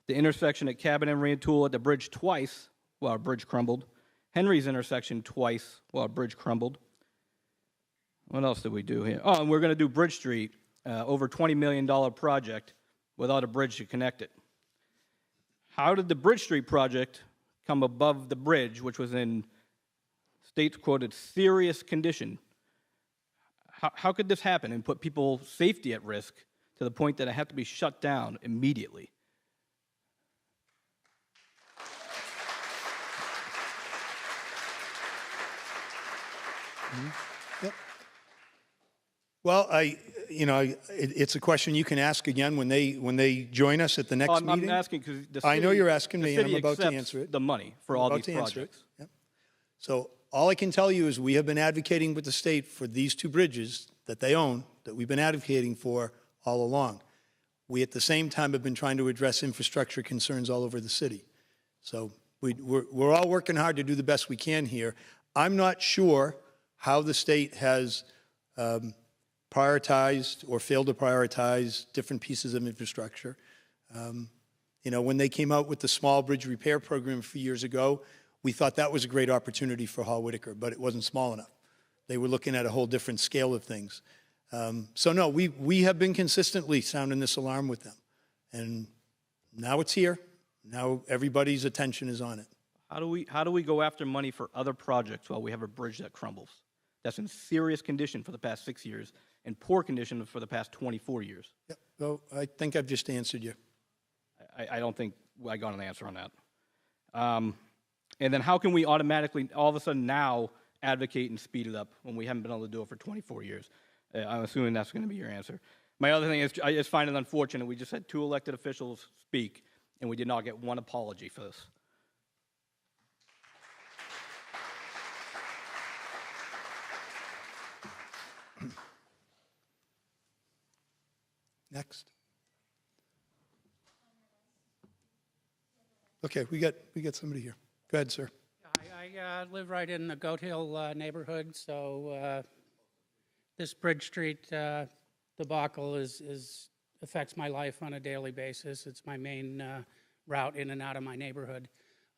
the intersection at Cabot and Rantoul at the bridge twice while a bridge crumbled, Henry's intersection twice while a bridge crumbled. What else did we do here? Oh, and we're going to do Bridge Street, over $20 million project without a bridge to connect it. How did the Bridge Street project come above the bridge, which was in states quoted serious condition? How could this happen and put people's safety at risk to the point that it had to be shut down immediately? Yep. Well, it's a question you can ask again when they join us at the next I'm meeting. asking because the city. I know you're asking the me, and I'm city about to accepts answer it. the money for all these projects. Yep. So all I can tell you is we have been advocating with the state for these two bridges that they own, that we've been advocating for all along. We, at the same time, have been trying to address infrastructure concerns all over the city. So we're all working hard to do the best we can here. I'm not sure how the state has prioritized or failed to prioritize different pieces of infrastructure. When they came out with the small bridge repair program a few years ago, we thought that was a great opportunity for Hall-Whitaker, but it wasn't small enough. They were looking at a whole different scale of things. So no, we have been consistently sounding this alarm with them. And now it's here. Now everybody's attention is on it. How do we go after money for other projects while we have a bridge that crumbles? That's in serious condition for the past 6 years and poor condition for the past 24 years. Yep. Well, I think I've just answered you. I don't think I got an answer on that. And then how can we automatically, all of a sudden now, advocate and speed it up when we haven't been able to do it for 24 years? I'm assuming that's going to be your answer. My other thing is, I just find it unfortunate. We just had 2 elected officials speak, and we did not get one apology for this. Next. Okay, we got somebody here. Go ahead, sir. I live right in the Goat Hill neighborhood, so this Bridge Street debacle affects my life on a daily basis. It's my main route in and out of my neighborhood.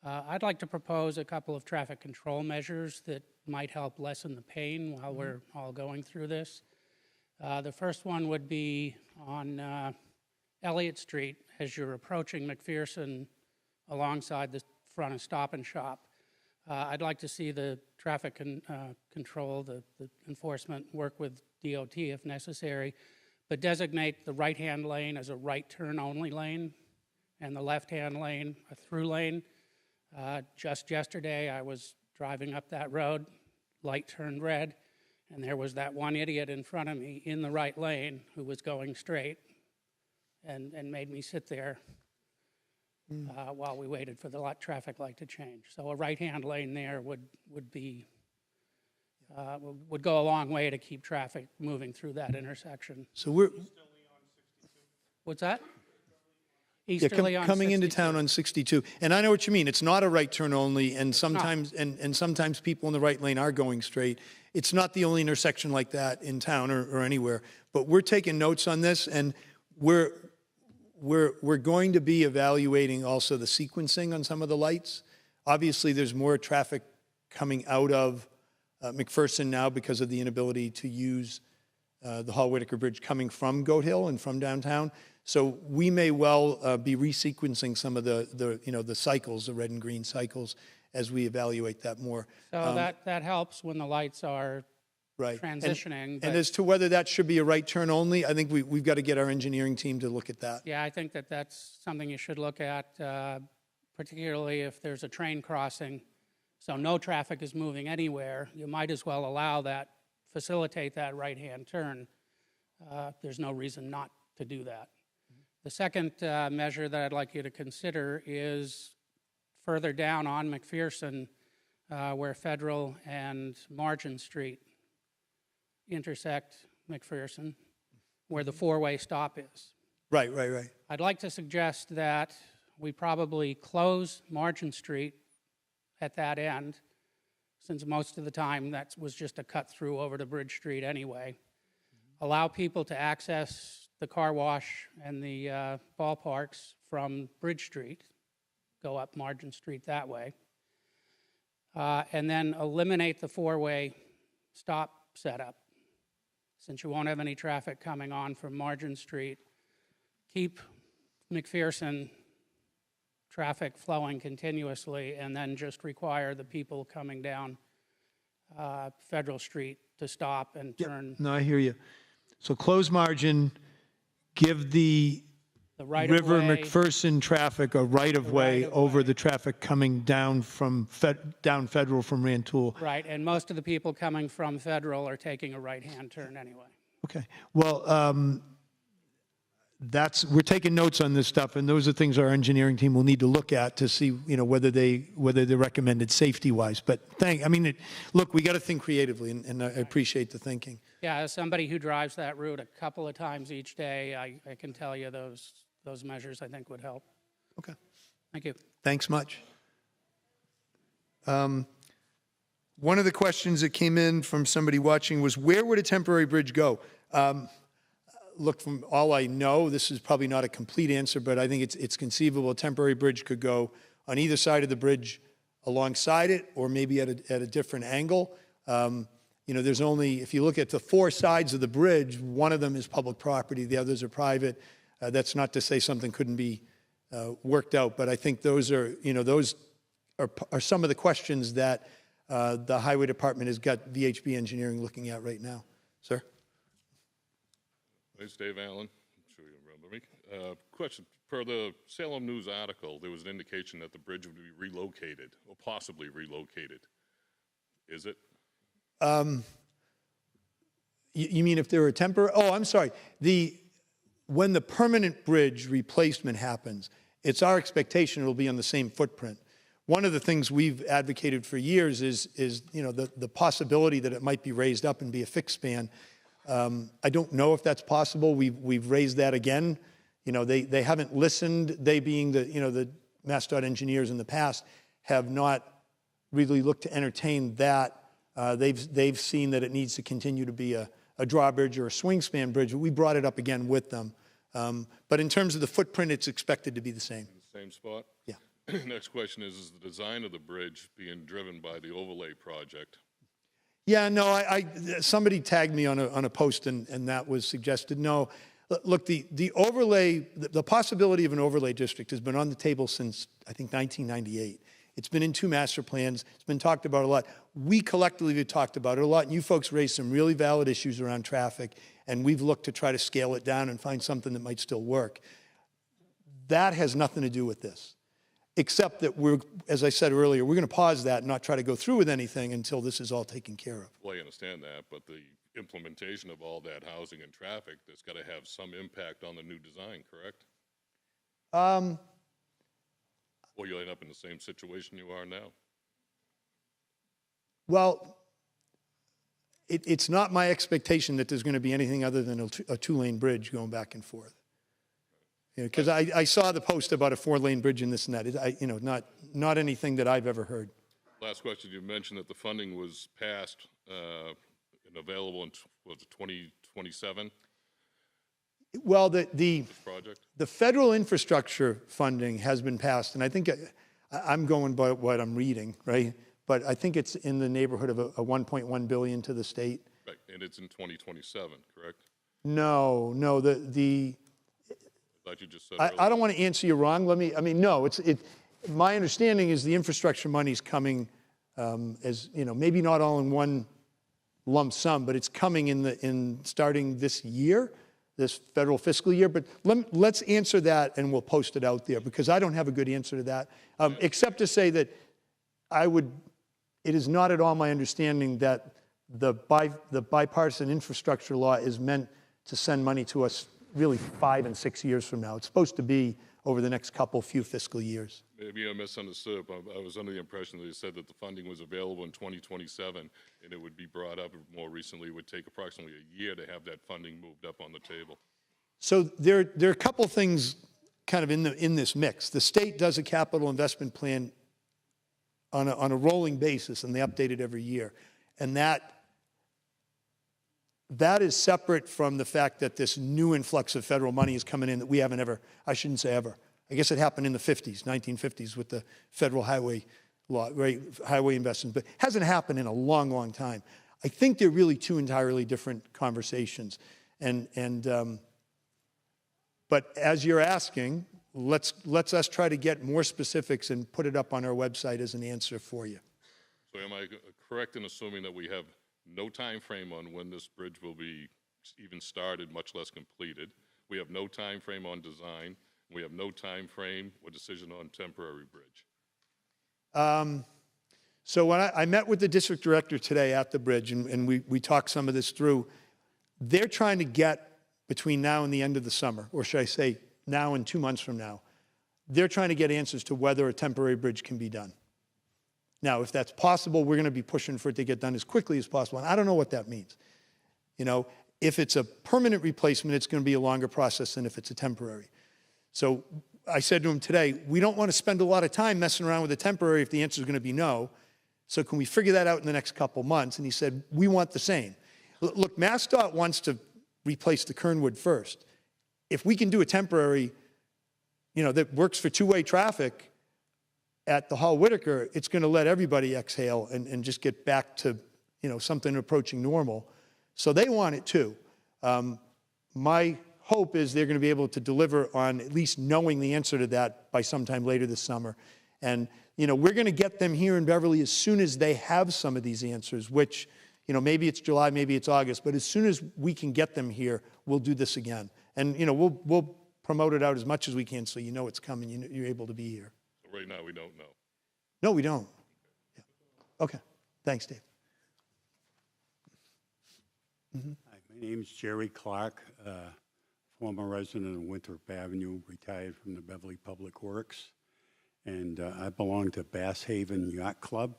I'd like to propose a couple of traffic control measures that might help lessen the pain while we're all going through this. The first one would be on Elliott Street as you're approaching McPherson alongside the front of Stop and Shop. I'd like to see the traffic control, the enforcement work with DOT if necessary, but designate the right-hand lane as a right turn only lane and the left-hand lane a through lane. Just yesterday I was driving up that road, light turned red, and there was that one idiot in front of me in the right lane who was going straight and made me sit there while we waited for the traffic light to change. So a right-hand lane there would go a long way to keep traffic moving through that intersection. So we're What's that? coming into town on 62. And I know what you mean. It's not a right turn only, and sometimes sometimes people in the right lane are going straight. It's not the only intersection like that in town or anywhere. But we're taking notes on this, and we're going to be evaluating also the sequencing on some of the lights. Obviously, there's more traffic coming out of McPherson now because of the inability to use the Hall-Whitaker Bridge coming from Goat Hill and from downtown. So we may well be resequencing some of the cycles, the red and green cycles, as we evaluate that more. So that helps when the lights are right. transitioning. And as to whether that should be a right turn only, I think we've got to get our engineering team to look at that. Yeah, I think that's something you should look at, particularly if there's a train crossing. So no traffic is moving anywhere. You might as well allow that, facilitate that right-hand turn. There's no reason not to do that. The second measure that I'd like you to consider is further down on McPherson, where Federal and Margin Street intersect McPherson, where the four-way stop is. Right. I'd like to suggest that we probably close Margin Street at that end, since most of the time that was just a cut through over to Bridge Street anyway. Allow people to access the car wash and the ballparks from Bridge Street, go up Margin Street that way, and then eliminate the four-way stop setup. Since you won't have any traffic coming on from Margin Street, keep McPherson traffic flowing continuously, and then just require the people coming down Federal Street to stop and turn. No, I hear you. So close Margin, give the River McPherson traffic a right-of-way over the traffic coming down from down Federal from Rantoul. Right, and most of the people coming from Federal are taking a right-hand turn anyway. Okay. Well, we're taking notes on this stuff, and those are things our engineering team will need to look at to see, whether they're recommended safety-wise. But look, we got to think creatively, and I appreciate the thinking. Yeah, as somebody who drives that route a couple of times each day, I can tell you those measures I think would help. Okay. Thank you. Thanks much. One of the questions that came in from somebody watching was, where would a temporary bridge go? Look, from all I know, this is probably not a complete answer, but I think it's conceivable a temporary bridge could go on either side of the bridge alongside it, or maybe at a different angle. There's only, if you look at the four sides of the bridge, one of them is public property, the others are private. That's not to say something couldn't be worked out, but I think those are some of the questions that the Highway Department has got VHB Engineering looking at right now. Sir? My name's Dave Allen. I'm sure you remember me. Question. Per the Salem News article, there was an indication that the bridge would be relocated, or possibly relocated. Is it? You mean if there were temporary? Oh, I'm sorry. When the permanent bridge replacement happens, it's our expectation it'll be on the same footprint. One of the things we've advocated for years is the possibility that it might be raised up and be a fixed span. I don't know if that's possible. We've raised that again. They haven't listened. They, being the MassDOT engineers in the past, have not really looked to entertain that. They've seen that it needs to continue to be a drawbridge or a swing span bridge. We brought it up again with them. But in terms of the footprint, it's expected to be the same. The same spot? Yeah. Next question is the design of the bridge being driven by the overlay project? Yeah, no, somebody tagged me on a post and that was suggested. No, look, the overlay, the possibility of an overlay district has been on the table since, I think, 1998. It's been in 2 master plans. It's been talked about a lot. We collectively have talked about it a lot, and you folks raised some really valid issues around traffic, and we've looked to try to scale it down and find something that might still work. That has nothing to do with this, except that as I said earlier, we're going to pause that and not try to go through with anything until this is all taken care of. Well, I understand that, but the implementation of all that housing and traffic, that's got to have some impact on the new design, correct? Or you'll end up in the same situation you are now? Well, it's not my expectation that there's going to be anything other than a 2-lane bridge going back and forth. Because I saw the post about a 4-lane bridge and this and that. Not anything that I've ever heard. Last question, you mentioned that the funding was passed and available in, was it 2027? Well, the Project? The federal infrastructure funding has been passed, and I think I'm going by what I'm reading, right? But I think it's in the neighborhood of a $1.1 billion to the state. Right, and it's in 2027, correct? No, I thought you just said I don't want to answer you wrong. No, my understanding is the infrastructure money is coming as, maybe not all in one lump sum, but it's coming in starting this year, this federal fiscal year. But let's answer that and we'll post it out there, because I don't have a good answer to that, except to say that it is not at all my understanding that the bipartisan infrastructure law is meant to send money to us really 5 and 6 years from now. It's supposed to be over the next few fiscal years. Maybe I misunderstood, but I was under the impression that you said that the funding was available in 2027, and it would be brought up more recently. It would take approximately a year to have that funding moved up on the table. So there are a couple things kind of in this mix. The state does a capital investment plan on a rolling basis, and they update it every year. And that is separate from the fact that this new influx of federal money is coming in that we haven't ever, I shouldn't say ever. I guess it happened in the 1950s with the federal highway law, right, highway investments, but it hasn't happened in a long, long time. I think they're really 2 entirely different conversations. But as you're asking, let's us try to get more specifics and put it up on our website as an answer for you. So am I correct in assuming that we have no time frame on when this bridge will be even started, much less completed? We have no time frame on design. We have no time frame or decision on temporary bridge. So when I met with the district director today at the bridge, and we talked some of this through, they're trying to get between now and the end of the summer, or should I say now and 2 months from now, they're trying to get answers to whether a temporary bridge can be done. Now, if that's possible, we're going to be pushing for it to get done as quickly as possible. And I don't know what that means. You know, if it's a permanent replacement, it's going to be a longer process than if it's a temporary. So I said to him today, we don't want to spend a lot of time messing around with a temporary if the answer is going to be no. So can we figure that out in the next couple months? And he said, we want the same. Look, MassDOT wants to replace the Kernwood first. If we can do a temporary, you know, that works for two-way traffic at the Hall-Whitaker, it's going to let everybody exhale and just get back to, you know, something approaching normal. So they want it too. My hope is they're going to be able to deliver on at least knowing the answer to that by sometime later this summer. And, you know, we're going to get them here in Beverly as soon as they have some of these answers, which, you know, maybe it's July, maybe it's August, but as soon as we can get them here, we'll do this again. And, you know, we'll promote it out as much as we can so you know it's coming, you're able to be here. So right now, we don't know. No, we don't. Yeah. Okay. Thanks, Dave. Hi, my name's Jerry Clark, former resident of Winthrop Avenue, retired from the Beverly Public Works. And I belong to Bass Haven Yacht Club.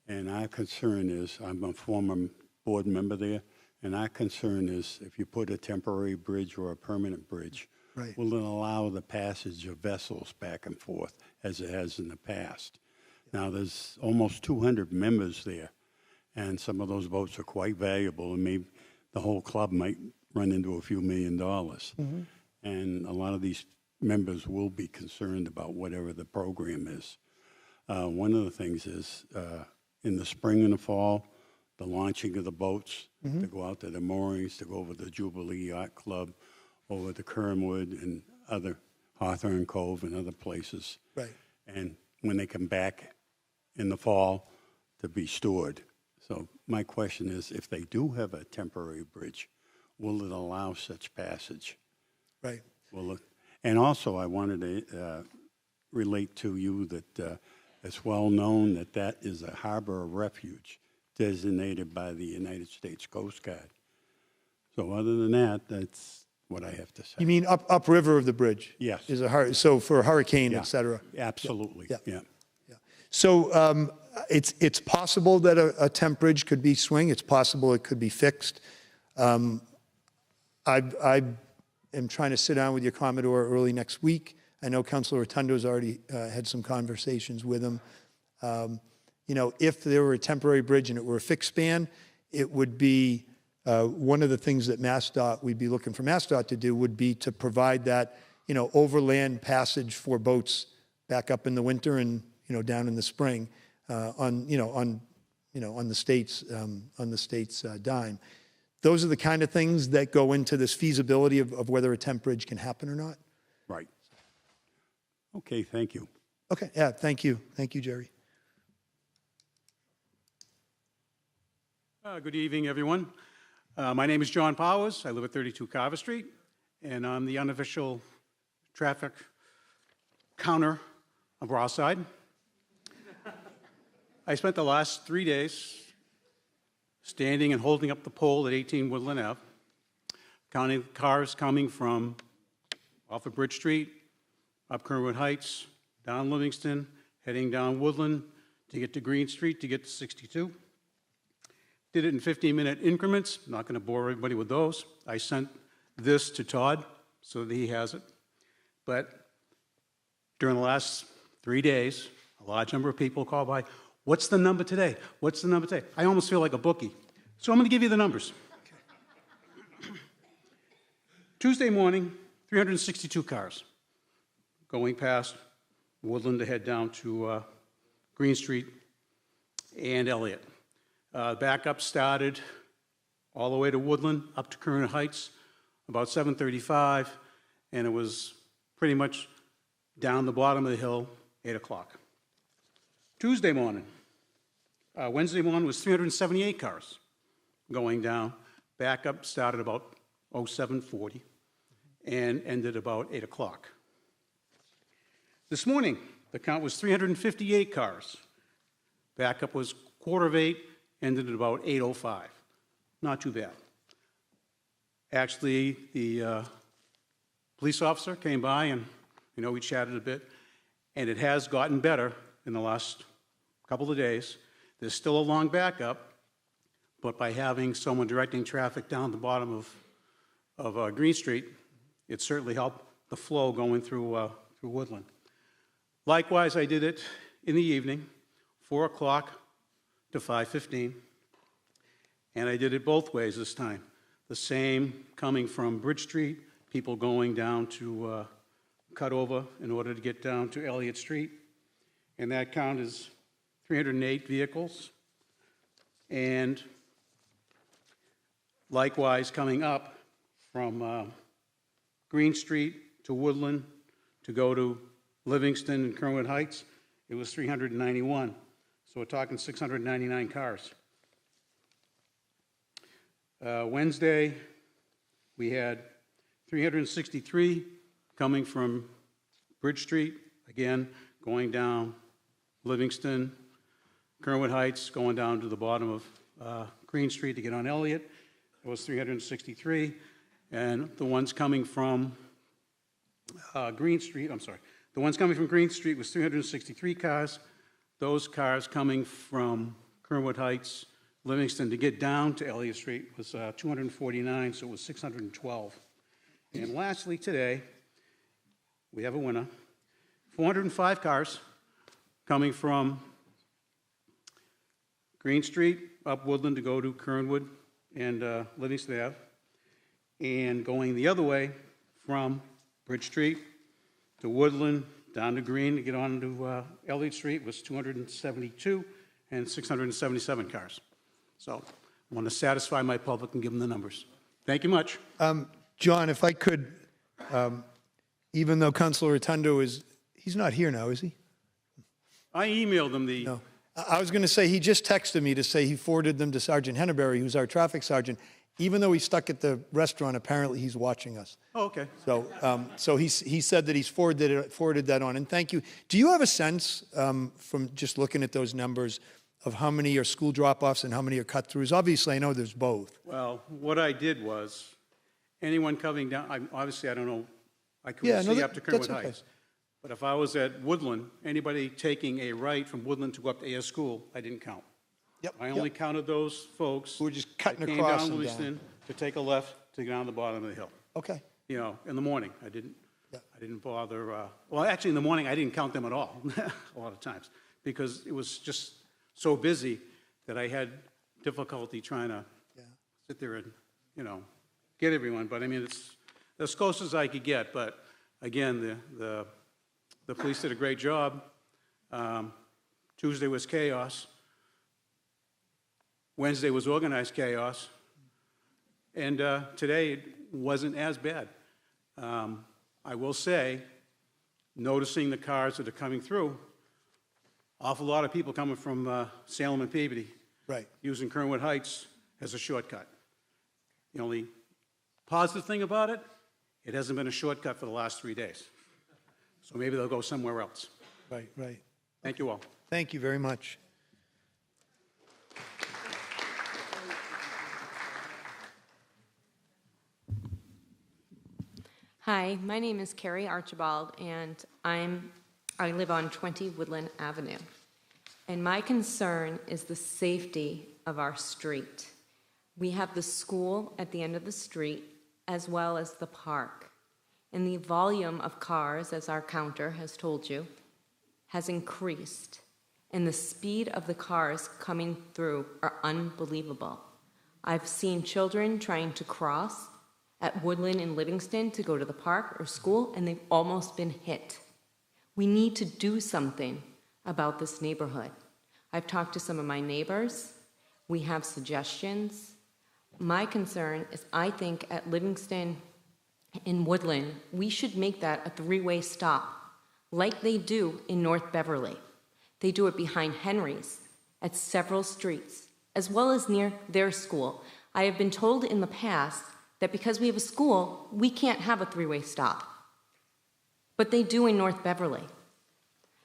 And our concern is, I'm a former board member there, and our concern is if you put a temporary bridge or a permanent bridge, Right. will it allow the passage of vessels back and forth as it has in the past? Now, there's almost 200 members there, and some of those boats are quite valuable, and maybe the whole club might run into a few $1 million. And a lot of these members will be concerned about whatever the program is. One of the things is, in the spring and the fall, the launching of the boats to go out to the moorings, to go over the Jubilee Yacht Club, over the Kernwood and other Hawthorne Cove and other places. Right. And when they come back in the fall to be stored. So my question is, if they do have a temporary bridge, will it allow such passage? Right. Will it? And also, I wanted to relate to you that it's well known that that is a harbor of refuge designated by the United States Coast Guard. So other than that, that's what I have to say. You mean upriver of the bridge? Yes. So for a hurricane, Yeah. et cetera? Absolutely. Yeah. Yeah. So it's possible that a temp bridge could be swing. It's possible it could be fixed. I am trying to sit down with your Commodore early next week. I know Councilor Rotundo's already had some conversations with him. You know, if there were a temporary bridge and it were a fixed span, it would be one of the things that MassDOT, we'd be looking for MassDOT to do would be to provide that, you know, overland passage for boats back up in the winter and, you know, down in the spring on the state's dime. Those are the kind of things that go into this feasibility of whether a temp bridge can happen or not. Right. Okay, thank you. Okay, yeah, thank you. Thank you, Jerry. Good evening, everyone. My name is John Powers. I live at 32 Carver Street, and I'm the unofficial traffic counter on Broadside. I spent the last 3 days standing and holding up the pole at 18 Woodland Ave, counting cars coming from off of Bridge Street, up Kernwood Heights, down Livingston, heading down Woodland to get to Green Street, to get to 62. Did it in 15-minute increments. I'm not going to bore everybody with those. I sent this to Todd so that he has it. But during the last 3 days, a large number of people called by, what's the number today? What's the number today? I almost feel like a bookie. So I'm going to give you the numbers. Tuesday morning, 362 cars going past Woodland to head down to Green Street and Elliott. Backup started all the way to Woodland, up to Kernwood Heights, about 7:35, and it was pretty much down the bottom of the hill, 8 o'clock. Tuesday morning, Wednesday morning was 378 cars going down. Backup started about 07:40 and ended about 8 o'clock. This morning, the count was 358 cars. Backup was 7:45, ended at about 8:05. Not too bad. Actually, the police officer came by and, we chatted a bit, and it has gotten better in the last couple of days. There's still a long backup, but by having someone directing traffic down the bottom of Green Street, it certainly helped the flow going through Woodland. Likewise, I did it in the evening, 4 o'clock to 5:15, and I did it both ways this time. The same coming from Bridge Street, people going down to cut over in order to get down to Elliott Street, and that count is 308 vehicles. And likewise, coming up from Green Street to Woodland to go to Livingston and Kernwood Heights, it was 391. So we're talking 699 cars. Wednesday, we had 363 coming from Bridge Street, again, going down Livingston, Kernwood Heights, going down to the bottom of Green Street to get on Elliott. It was 363. And the ones coming from Green Street, the ones coming from Green Street was 363 cars. Those cars coming from Kernwood Heights, Livingston to get down to Elliott Street was 249, so it was 612. And lastly, today, we have a winner. 405 cars coming from Green Street up Woodland to go to Kernwood and Livingston Ave, and going the other way from Bridge Street to Woodland, down to Green to get on to Elliott Street was 272 and 677 cars. So I want to satisfy my public and give them the numbers. Thank you much. John, if I could, even though Councilor Rotundo he's not here now, is he? I emailed him the... No. I was going to say, he just texted me to say he forwarded them to Sergeant Henneberry, who's our traffic sergeant. Even though he's stuck at the restaurant, apparently he's watching us. Oh, okay. So he said that he's forwarded that on. And thank you. Do you have a sense from just looking at those numbers of how many are school drop-offs and how many are cut-throughs? Obviously, I know there's both. Well, what I did was, anyone coming down, obviously I don't know, I couldn't see up to Kernwood Heights. But if I was at Woodland, anybody taking a right from Woodland to go up to AS School, I didn't count. Yep. I only counted those folks who were just cutting that across came down and Livingston down. to take a left to get on the bottom of the hill. Okay. In the morning, I didn't bother. Well, actually, in the morning, I didn't count them at all. A lot of times, because it was just so busy that I had difficulty trying to sit there and get everyone. But I mean, it's as close as I could get. But again, the police did a great job. Tuesday was chaos. Wednesday was organized chaos. And today it wasn't as bad. I will say, noticing the cars that are coming through, awful lot of people coming from Salem and Peabody, right, using Kernwood Heights as a shortcut. The only positive thing about it, it hasn't been a shortcut for the last 3 days. So maybe they'll go somewhere else. Right, right. Thank you all. Thank you very much. Hi, my name is Carrie Archibald, and I live on 20 Woodland Avenue. And my concern is the safety of our street. We have the school at the end of the street, as well as the park. And the volume of cars, as our counter has told you, has increased. And the speed of the cars coming through are unbelievable. I've seen children trying to cross at Woodland and Livingston to go to the park or school, and they've almost been hit. We need to do something about this neighborhood. I've talked to some of my neighbors. We have suggestions. My concern is I think at Livingston and Woodland, we should make that a three-way stop, like they do in North Beverly. They do it behind Henry's at several streets, as well as near their school. I have been told in the past that because we have a school, we can't have a three-way stop. But they do in North Beverly.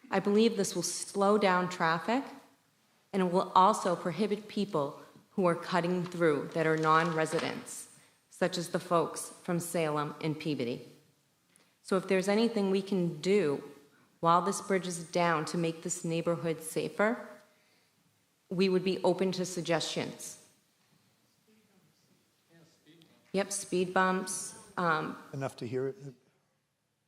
I believe this will slow down traffic, and it will also prohibit people who are cutting through that are non-residents. such as the folks from Salem and Peabody. So if there's anything we can do while this bridge is down to make this neighborhood safer, we would be open to suggestions. Yep, speed bumps. Enough to hear it?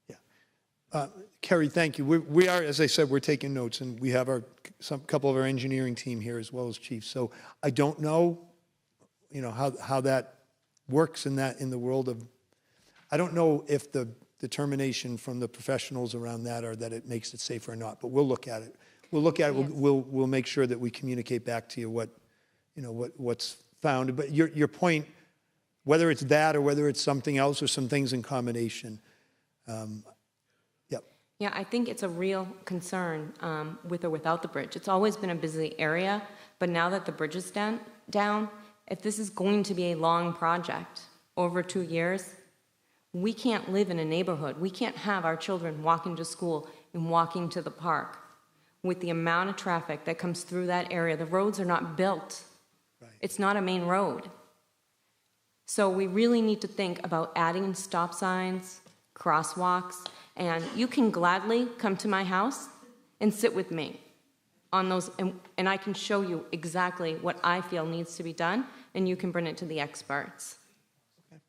Yeah. Kerry, thank you. We are, as I said, we're taking notes, and we have couple of our engineering team here as well as chief. So I don't know, how that works in the world of, I don't know if the determination from the professionals around that are that it makes it safer or not, but we'll look at it. We'll look at it. We'll make sure that we communicate back to you what's found. But your point, whether it's that or whether it's something else or some things in combination. Yep. Yeah, I think it's a real concern with or without the bridge. It's always been a busy area, but now that the bridge is down, if this is going to be a long project over 2 years, we can't live in a neighborhood. We can't have our children walking to school and walking to the park with the amount of traffic that comes through that area. The roads are not built. Right. It's not a main road. So we really need to think about adding stop signs, crosswalks, and you can gladly come to my house and sit with me on those, and I can show you exactly what I feel needs to be done, and you can bring it to the experts. Okay.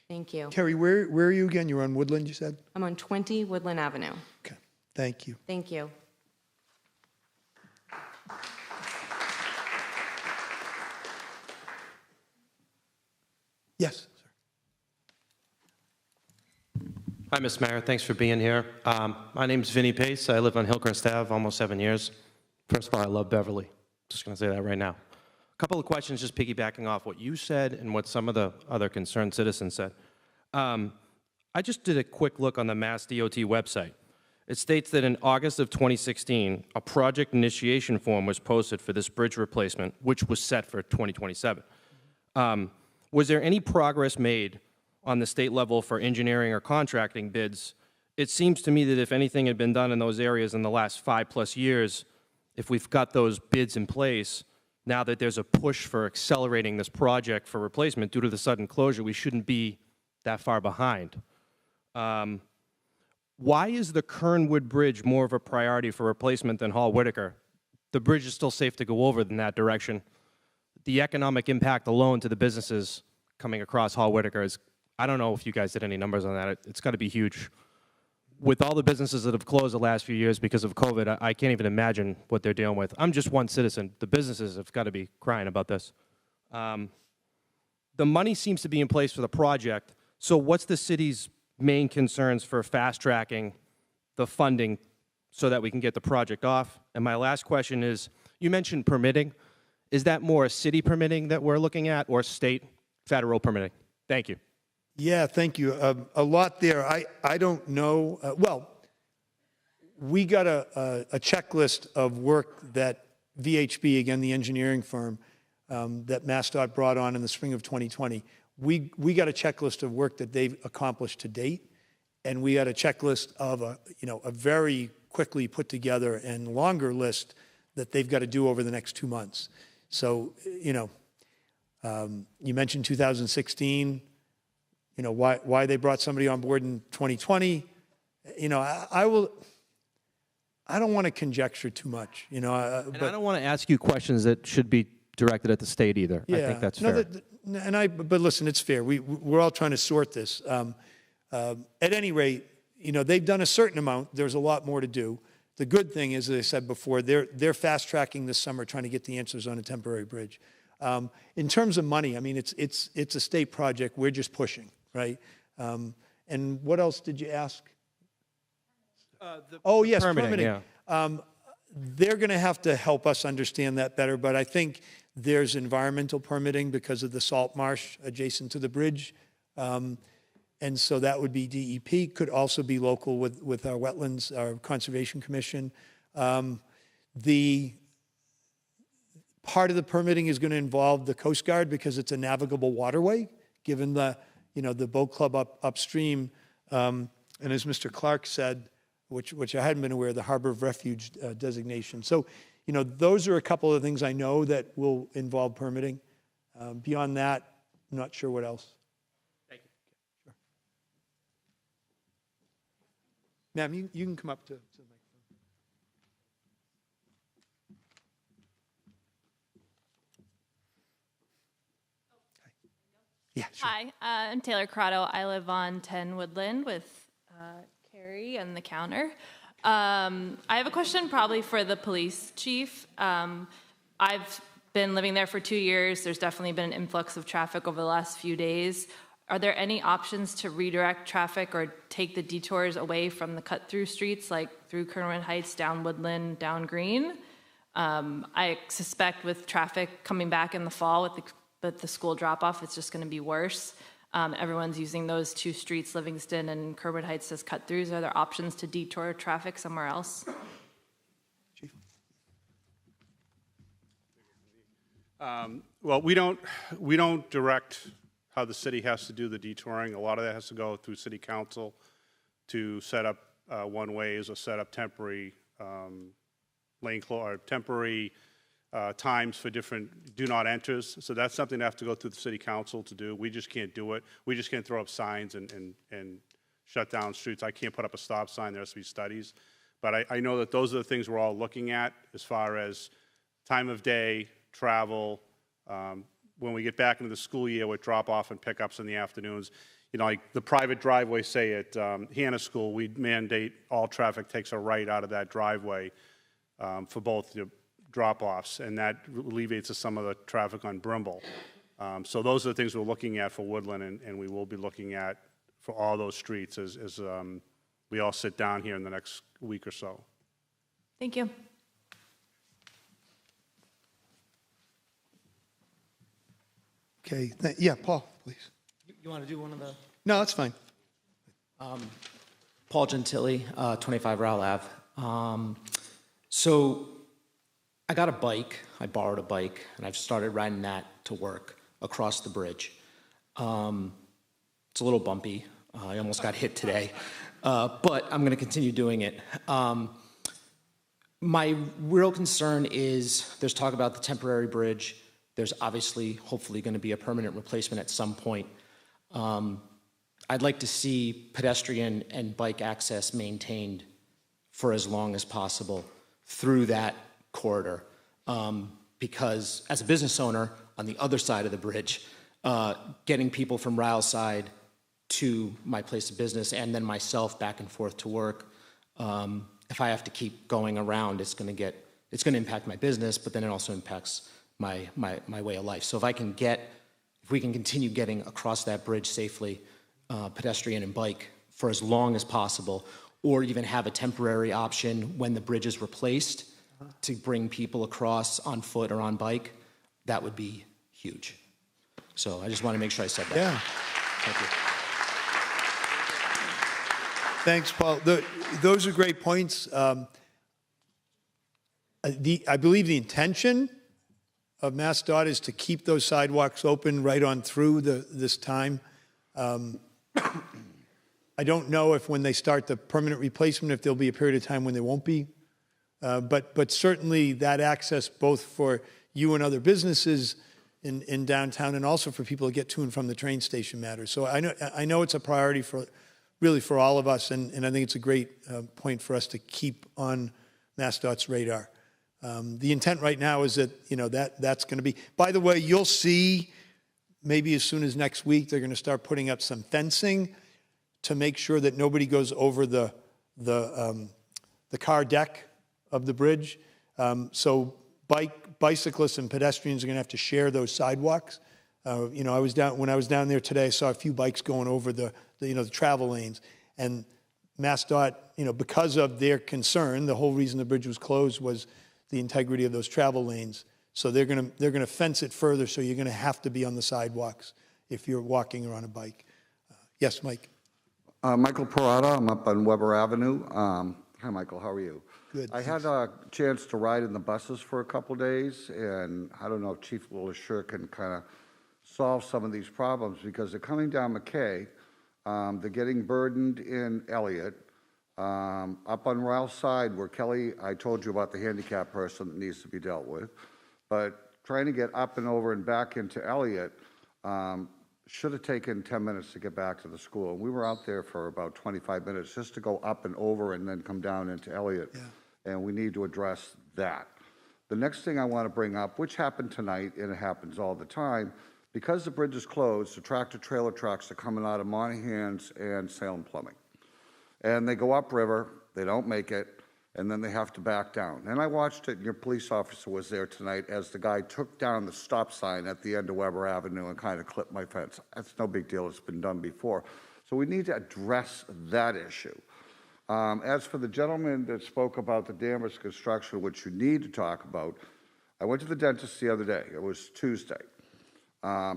Thank you. Kerry, where are you again? You're on Woodland, you said? I'm on 20 Woodland Avenue. Okay, thank you. Thank you. Yes, sir. Hi, Ms. Mayor. Thanks for being here. My name's Vinny Pace. I live on Hillcrest Ave almost 7 years. First of all, I love Beverly. Just going to say that right now. A couple of questions just piggybacking off what you said and what some of the other concerned citizens said. I just did a quick look on the Mass DOT website. It states that in August of 2016, a project initiation form was posted for this bridge replacement, which was set for 2027. Was there any progress made on the state level for engineering or contracting bids? It seems to me that if anything had been done in those areas in the last 5+ years, if we've got those bids in place, now that there's a push for accelerating this project for replacement due to the sudden closure, we shouldn't be that far behind. Why is the Kernwood Bridge more of a priority for replacement than Hall-Whitaker? The bridge is still safe to go over in that direction. The economic impact alone to the businesses coming across Hall-Whitaker is, I don't know if you guys did any numbers on that. It's got to be huge. With all the businesses that have closed the last few years because of COVID, I can't even imagine what they're dealing with. I'm just one citizen. The businesses have got to be crying about this. The money seems to be in place for the project. So what's the city's main concerns for fast-tracking the funding so that we can get the project off? And my last question is, you mentioned permitting. Is that more a city permitting that we're looking at or state, federal permitting? Thank you. Yeah, thank you. A lot there. I don't know. Well, we got a checklist of work that VHB, again, the engineering firm that MassDOT brought on in the spring of 2020, we got a checklist of work that they've accomplished to date, and we got a checklist of a very quickly put together and longer list that they've got to do over the next 2 months. So, you mentioned 2016, why they brought somebody on board in 2020. I don't want to conjecture too much, And I don't want to ask you questions that should be directed at the state either. Yeah, I think that's fair. But listen, it's fair. We're all trying to sort this. At any rate, they've done a certain amount. There's a lot more to do. The good thing is, as I said before, they're fast-tracking this summer, trying to get the answers on a temporary bridge. In terms of money, I mean, it's a state project. We're just pushing, right? And what else did you ask? Oh, yes, permitting. Yeah. They're going to have to help us understand that better, but I think there's environmental permitting because of the salt marsh adjacent to the bridge. And so that would be DEP, could also be local with our wetlands, our Conservation Commission. The part of the permitting is going to involve the Coast Guard because it's a navigable waterway, given the boat club upstream. And as Mr. Clark said, which I hadn't been aware of, the Harbor of Refuge designation. So, those are a couple of things I know that will involve permitting. Beyond that, I'm not sure what else. Ma'am, you can come up to the microphone. Yeah, sure. Hi, I'm Taylor Corrado. I live on 10 Woodland with Carrie and the counter. I have a question probably for the police chief. I've been living there for 2 years. There's definitely been an influx of traffic over the last few days. Are there any options to redirect traffic or take the detours away from the cut-through streets, like through Kerwin Heights, down Woodland, down Green? I suspect with traffic coming back in the fall with the school drop-off, it's just going to be worse. Everyone's using those two streets, Livingston and Kerwood Heights, as cut-throughs. Are there options to detour traffic somewhere else? Chief. Well, we don't direct how the city has to do the detouring. A lot of that has to go through city council to set up one-ways or set up temporary temporary times for different do not enters. So that's something that has to go through the city council to do. We just can't do it. We just can't throw up signs and shut down streets. I can't put up a stop sign. There has to be studies. But I know that those are the things we're all looking at as far as time of day, travel. When we get back into the school year with drop-off and pickups in the afternoons, you know, like the private driveway, say at Hannah School, we mandate all traffic takes a right out of that driveway for both the drop-offs, and that alleviates some of the traffic on Brimble. So those are the things we're looking at for Woodland, and we will be looking at for all those streets as we all sit down here in the next week or so. Thank you. Okay, yeah, Paul, please. You want to do one of the? No, that's fine. Paul Gentili, 25 Rowell Ave. So I got a bike. I borrowed a bike, and I've started riding that to work across the bridge. It's a little bumpy. I almost got hit today, but I'm going to continue doing it. My real concern is there's talk about the temporary bridge. There's obviously, hopefully, going to be a permanent replacement at some point. I'd like to see pedestrian and bike access maintained for as long as possible through that corridor. Because as a business owner on the other side of the bridge, getting people from Ryle's side to my place of business and then myself back and forth to work, if I have to keep going around, it's going to impact my business, but then it also impacts my way of life. So if we can continue getting across that bridge safely, pedestrian and bike, for as long as possible, or even have a temporary option when the bridge is replaced to bring people across on foot or on bike, that would be huge. So I just want to make sure I said that. Yeah. Thank you. Thanks, Paul. Those are great points. I believe the intention of MassDOT is to keep those sidewalks open right on through this time. I don't know if when they start the permanent replacement, if there'll be a period of time when there won't be. But certainly that access both for you and other businesses in downtown and also for people to get to and from the train station matters. So I know it's a priority for all of us, and I think it's a great point for us to keep on MassDOT's radar. The intent right now is that, you know, that's going to be, by the way, you'll see maybe as soon as next week, they're going to start putting up some fencing to make sure that nobody goes over the car deck of the bridge. So bicyclists and pedestrians are going to have to share those sidewalks. You know, when I was down there today, I saw a few bikes going over the travel lanes. And MassDOT, you know, because of their concern, the whole reason the bridge was closed was the integrity of those travel lanes. So they're going to fence it further, so you're going to have to be on the sidewalks if you're walking or on a bike. Yes, Mike. Michael Parada, I'm up on Weber Avenue. Hi, Michael, how are you? Good. I had a chance to ride in the buses for a couple days, and I don't know if Chief LaSure can kind of solve some of these problems, because they're coming down McKay, they're getting burdened in Elliott, up on Ralph's side where Kelly, I told you about the handicapped person that needs to be dealt with, but trying to get up and over and back into Elliott, should have taken 10 minutes to get back to the school. We were out there for about 25 minutes just to go up and over and then come down into Elliott. And we need to address that. The next thing I want to bring up, which happened tonight, and it happens all the time, because the bridge is closed, the tractor-trailer trucks are coming out of Monahan's and Salem Plumbing. And they go upriver, they don't make it, and then they have to back down. And I watched it, and your police officer was there tonight as the guy took down the stop sign at the end of Weber Avenue and kind of clipped my fence. That's no big deal, it's been done before. So we need to address that issue. As for the gentleman that spoke about the Danvers construction, which you need to talk about, I went to the dentist the other day. It was Tuesday.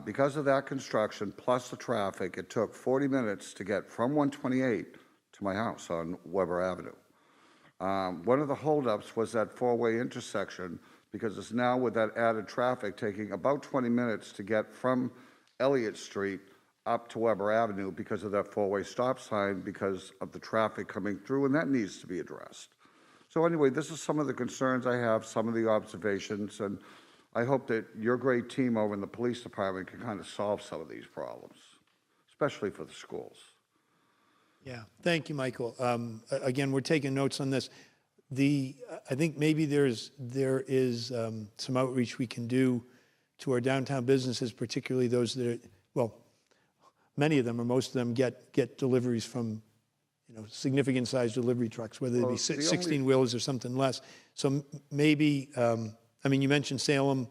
Because of that construction, plus the traffic, it took 40 minutes to get from 128 to my house on Weber Avenue. One of the holdups was that four-way intersection, because it's now with that added traffic taking about 20 minutes to get from Elliott Street up to Weber Avenue because of that four-way stop sign, because of the traffic coming through, and that needs to be addressed. So anyway, this is some of the concerns I have, some of the observations, and I hope that your great team over in the police department can kind of solve some of these problems, especially for the schools. Yeah, thank you, Michael. Again, we're taking notes on this. I think maybe there is some outreach we can do to our downtown businesses, particularly those that are, well, many of them or most of them get deliveries from, significant sized delivery trucks, whether they be 16 wheelers or something less. So maybe, you mentioned Salem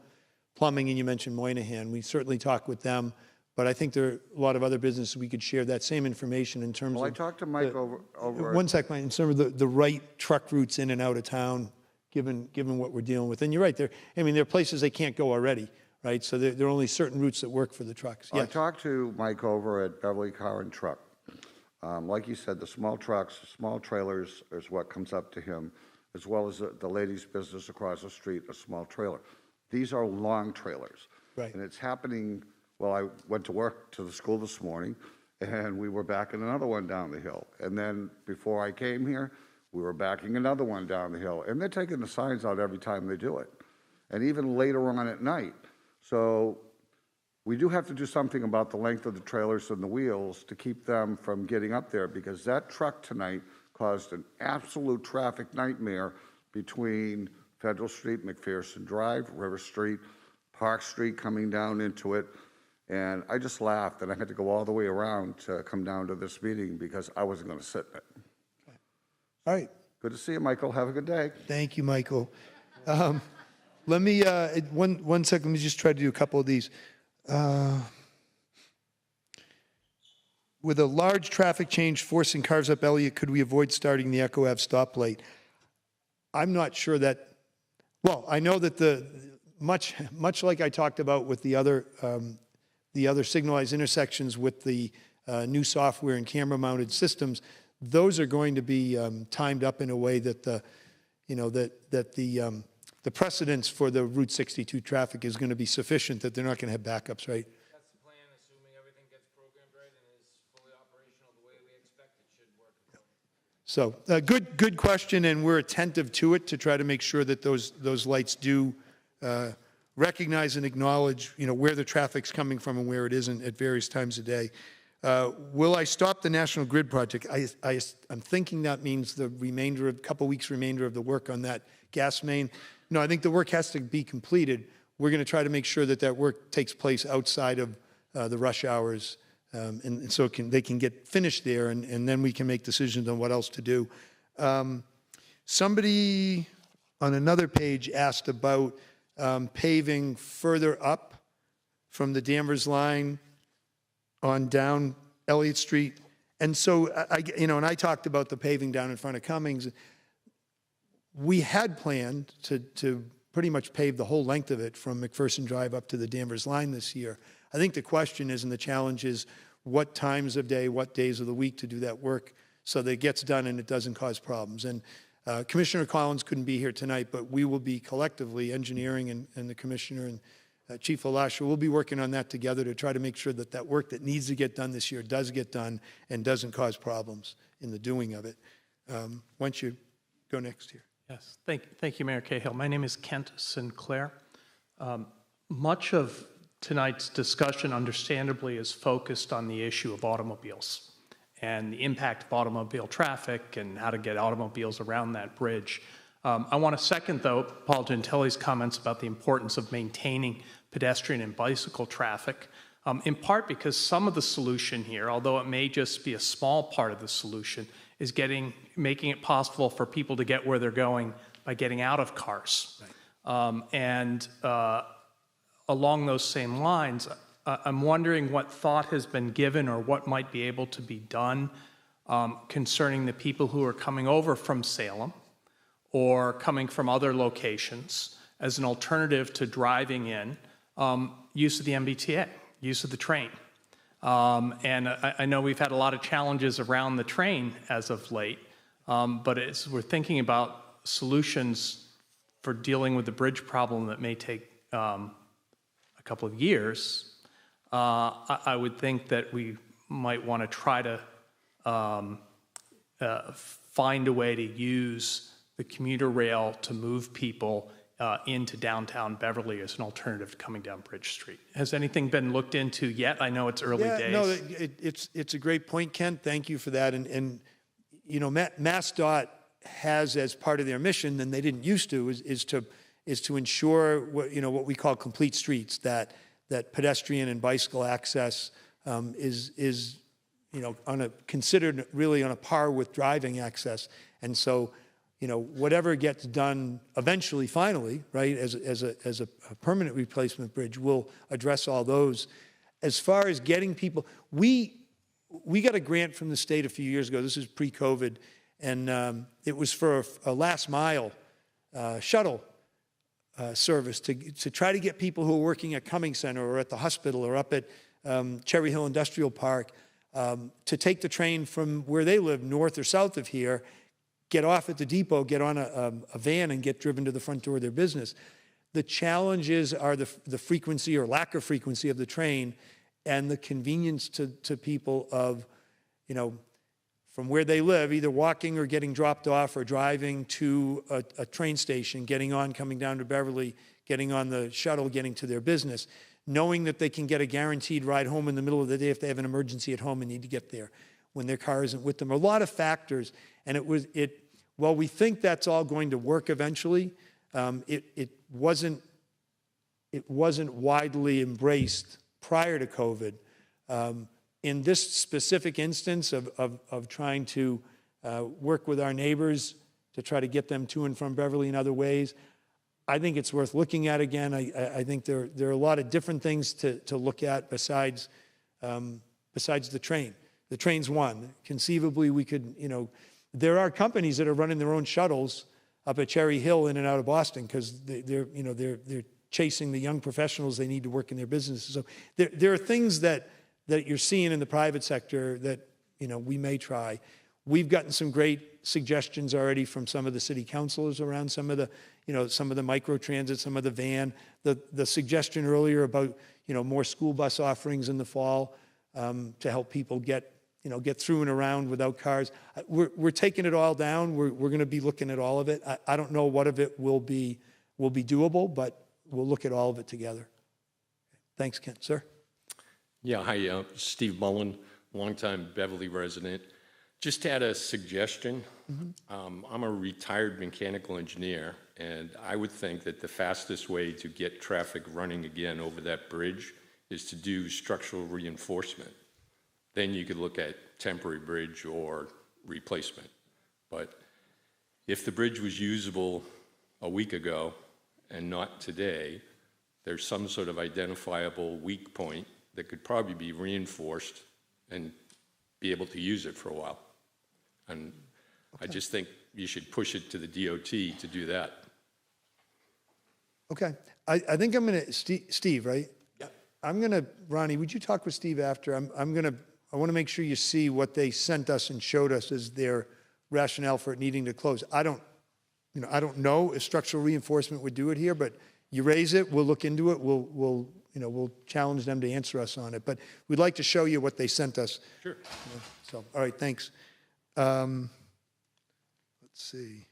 Plumbing and you mentioned Moynihan. We certainly talk with them, but I think there are a lot of other businesses we could share that same information in terms of. Well, I talked to Mike over. One second, in terms of the right truck routes in and out of town, given what we're dealing with. And you're right, there are places they can't go already. Right, so there are only certain routes that work for the trucks. Yes. I talked to Mike over at Beverly Car and Truck. Like you said, the small trucks, small trailers is what comes up to him, as well as the lady's business across the street, a small trailer. These are long trailers. Right. And it's happening, well, I went to work to the school this morning, and we were backing another one down the hill. And then before I came here, we were backing another one down the hill. And they're taking the signs out every time they do it. And even later on at night. So we do have to do something about the length of the trailers and the wheels to keep them from getting up there, because that truck tonight caused an absolute traffic nightmare between Federal Street, McPherson Drive, River Street, Park Street coming down into it. And I just laughed, and I had to go all the way around to come down to this meeting because I wasn't going to sit in it. Okay. All right. Good to see you, Michael. Have a good day. Thank you, Michael. Let me, one second, let me just try to do a couple of these. With a large traffic change forcing cars up Elliott, could we avoid starting the Echo Ave stoplight? I'm not sure that, well, I know that much like I talked about with the other signalized intersections with the new software and camera-mounted systems, those are going to be timed up in a way that the precedence for the Route 62 traffic is going to be sufficient, that they're not going to have backups, right? That's the plan, assuming everything gets programmed right and is fully operational the way we expect it should work. So, good question, and we're attentive to it to try to make sure that those lights do recognize and acknowledge, where the traffic's coming from and where it isn't at various times of day. Will I stop the National Grid project? I'm thinking that means the couple weeks remainder of the work on that gas main. No, I think the work has to be completed. We're going to try to make sure that work takes place outside of the rush hours, and so they can get finished there, and then we can make decisions on what else to do. Somebody on another page asked about paving further up from the Danvers line on down Elliott Street. And so, I talked about the paving down in front of Cummings. We had planned to pretty much pave the whole length of it from McPherson Drive up to the Danvers line this year. I think the question is, and the challenge is, what times of day, what days of the week to do that work so that it gets done and it doesn't cause problems. And Commissioner Collins couldn't be here tonight, but we will be collectively, engineering and the Commissioner and Chief Alasha, we'll be working on that together to try to make sure that work that needs to get done this year does get done and doesn't cause problems in the doing of it. Why don't you go next here? Yes, thank you, Mayor Cahill. My name is Kent Sinclair. Much of tonight's discussion, understandably, is focused on the issue of automobiles and the impact of automobile traffic and how to get automobiles around that bridge. I want to second, though, Paul Gentili's comments about the importance of maintaining pedestrian and bicycle traffic, in part because some of the solution here, although it may just be a small part of the solution, is making it possible for people to get where they're going by getting out of cars. Right. Along those same lines, I'm wondering what thought has been given or what might be able to be done concerning the people who are coming over from Salem or coming from other locations as an alternative to driving in, use of the MBTA, use of the train. And I know we've had a lot of challenges around the train as of late, but as we're thinking about solutions for dealing with the bridge problem that may take a couple of years, I would think that we might want to try to find a way to use the commuter rail to move people into downtown Beverly as an alternative to coming down Bridge Street. Has anything been looked into yet? I know it's early days. No, it's a great point, Kent. Thank you for that. And you know, MassDOT has as part of their mission, and they didn't used to, is to ensure what we call complete streets, that pedestrian and bicycle access is considered really on a par with driving access. And so, whatever gets done eventually, finally, right, as a permanent replacement bridge will address all those. As far as getting people, we got a grant from the state a few years ago. This is pre-COVID, and it was for a last mile shuttle service to try to get people who are working at Cumming Center or at the hospital or up at Cherry Hill Industrial Park to take the train from where they live, north or south of here, get off at the depot, get on a van, and get driven to the front door of their business. The challenges are the frequency or lack of frequency of the train and the convenience to people of, from where they live, either walking or getting dropped off or driving to a train station, getting on, coming down to Beverly, getting on the shuttle, getting to their business, knowing that they can get a guaranteed ride home in the middle of the day if they have an emergency at home and need to get there when their car isn't with them. A lot of factors, and while we think that's all going to work eventually, it wasn't widely embraced prior to COVID. In this specific instance of trying to work with our neighbors to try to get them to and from Beverly in other ways, I think it's worth looking at again. I think there are a lot of different things to look at besides the train. The train's one. Conceivably, we could, there are companies that are running their own shuttles up at Cherry Hill in and out of Boston because they're chasing the young professionals they need to work in their businesses. So there are things that you're seeing in the private sector that, we may try. We've gotten some great suggestions already from some of the city councilors around some of the micro transit, some of the van. The suggestion earlier about, more school bus offerings in the fall to help people get through and around without cars. We're taking it all down. We're going to be looking at all of it. I don't know what of it will be doable, but we'll look at all of it together. Thanks, Kent. Sir? Yeah, hi, Steve Mullen, longtime Beverly resident. Just had a suggestion. I'm a retired mechanical engineer, and I would think that the fastest way to get traffic running again over that bridge is to do structural reinforcement. Then you could look at temporary bridge or replacement. But if the bridge was usable a week ago and not today, there's some sort of identifiable weak point that could probably be reinforced and be able to use it for a while. And I just think you should push it to the DOT to do that. Okay. I think I'm going to, Steve, right? Yeah. I'm going to, Ronnie, would you talk with Steve after? I want to make sure you see what they sent us and showed us as their rationale for it needing to close. I don't know if structural reinforcement would do it here, but you raise it, we'll look into it, we'll challenge them to answer us on it. But we'd like to show you what they sent us. Sure. So, all right, thanks. Let's see.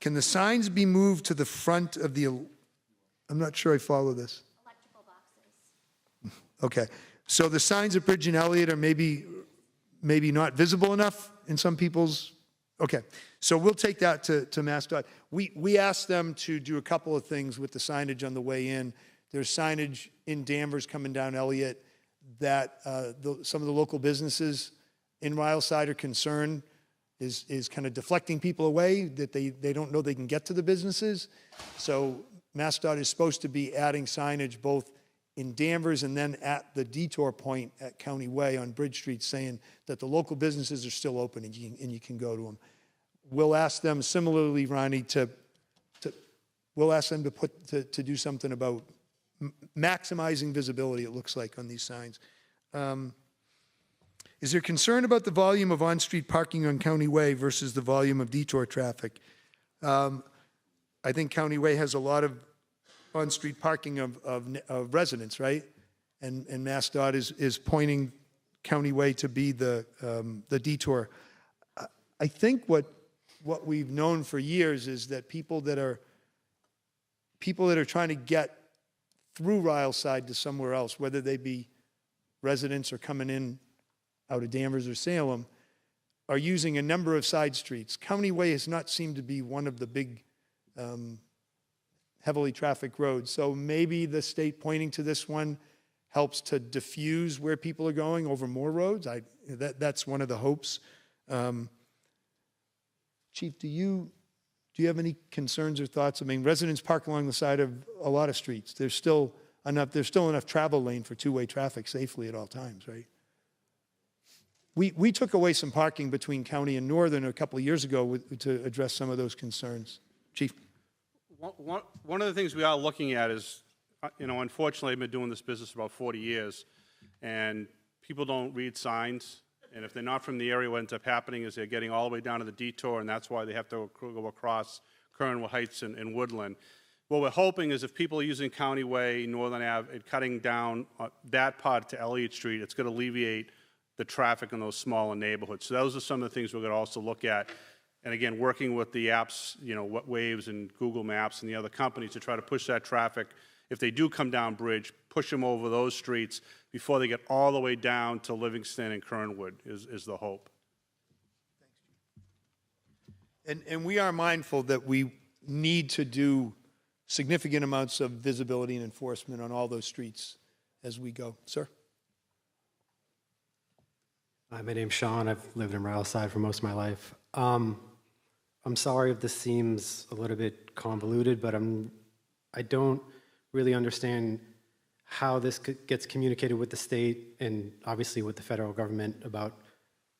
Can the signs be moved to the front of the I'm not sure I follow this. Electrical boxes. Okay. So the signs at Bridge and Elliott are maybe not visible enough in some people's, okay. So we'll take that to MassDOT. We asked them to do a couple of things with the signage on the way in. There's signage in Danvers coming down Elliott that some of the local businesses in Ryleside are concerned is kind of deflecting people away, that they don't know they can get to the businesses. So MassDOT is supposed to be adding signage both in Danvers and then at the detour point at County Way on Bridge Street saying that the local businesses are still open and you can go to them. We'll ask them similarly, Ronnie, we'll ask them to do something about maximizing visibility, it looks like, on these signs. Is there concern about the volume of on-street parking on County Way versus the volume of detour traffic? I think County Way has a lot of on-street parking of residents, right? And MassDOT is pointing County Way to be the detour. I think what we've known for years is that people that are trying to get through Ryleside to somewhere else, whether they be residents or coming in out of Danvers or Salem, are using a number of side streets. County Way has not seemed to be one of the big heavily trafficked roads. So maybe the state pointing to this one helps to diffuse where people are going over more roads. That's one of the hopes. Chief, do you have any concerns or thoughts? I mean, residents park along the side of a lot of streets. There's still enough travel lane for two-way traffic safely at all times, right? We took away some parking between County and Northern a couple of years ago to address some of those concerns. Chief? One of the things we are looking at is, unfortunately, I've been doing this business for about 40 years, and people don't read signs. And if they're not from the area, what ends up happening is they're getting all the way down to the detour, and that's why they have to go across Kernwood Heights and Woodland. What we're hoping is if people are using County Way, Northern Ave, and cutting down that part to Elliott Street, it's going to alleviate the traffic in those smaller neighborhoods. So those are some of the things we're going to also look at. And again, working with the apps, Waves and Google Maps and the other companies to try to push that traffic. If they do come down Bridge, push them over those streets before they get all the way down to Livingston and Kernwood is the hope. And we are mindful that we need to do significant amounts of visibility and enforcement on all those streets as we go. Sir? Hi, my name's Sean. I've lived in Ryleside for most of my life. I'm sorry if this seems a little bit convoluted, but I don't really understand how this gets communicated with the state and obviously with the federal government about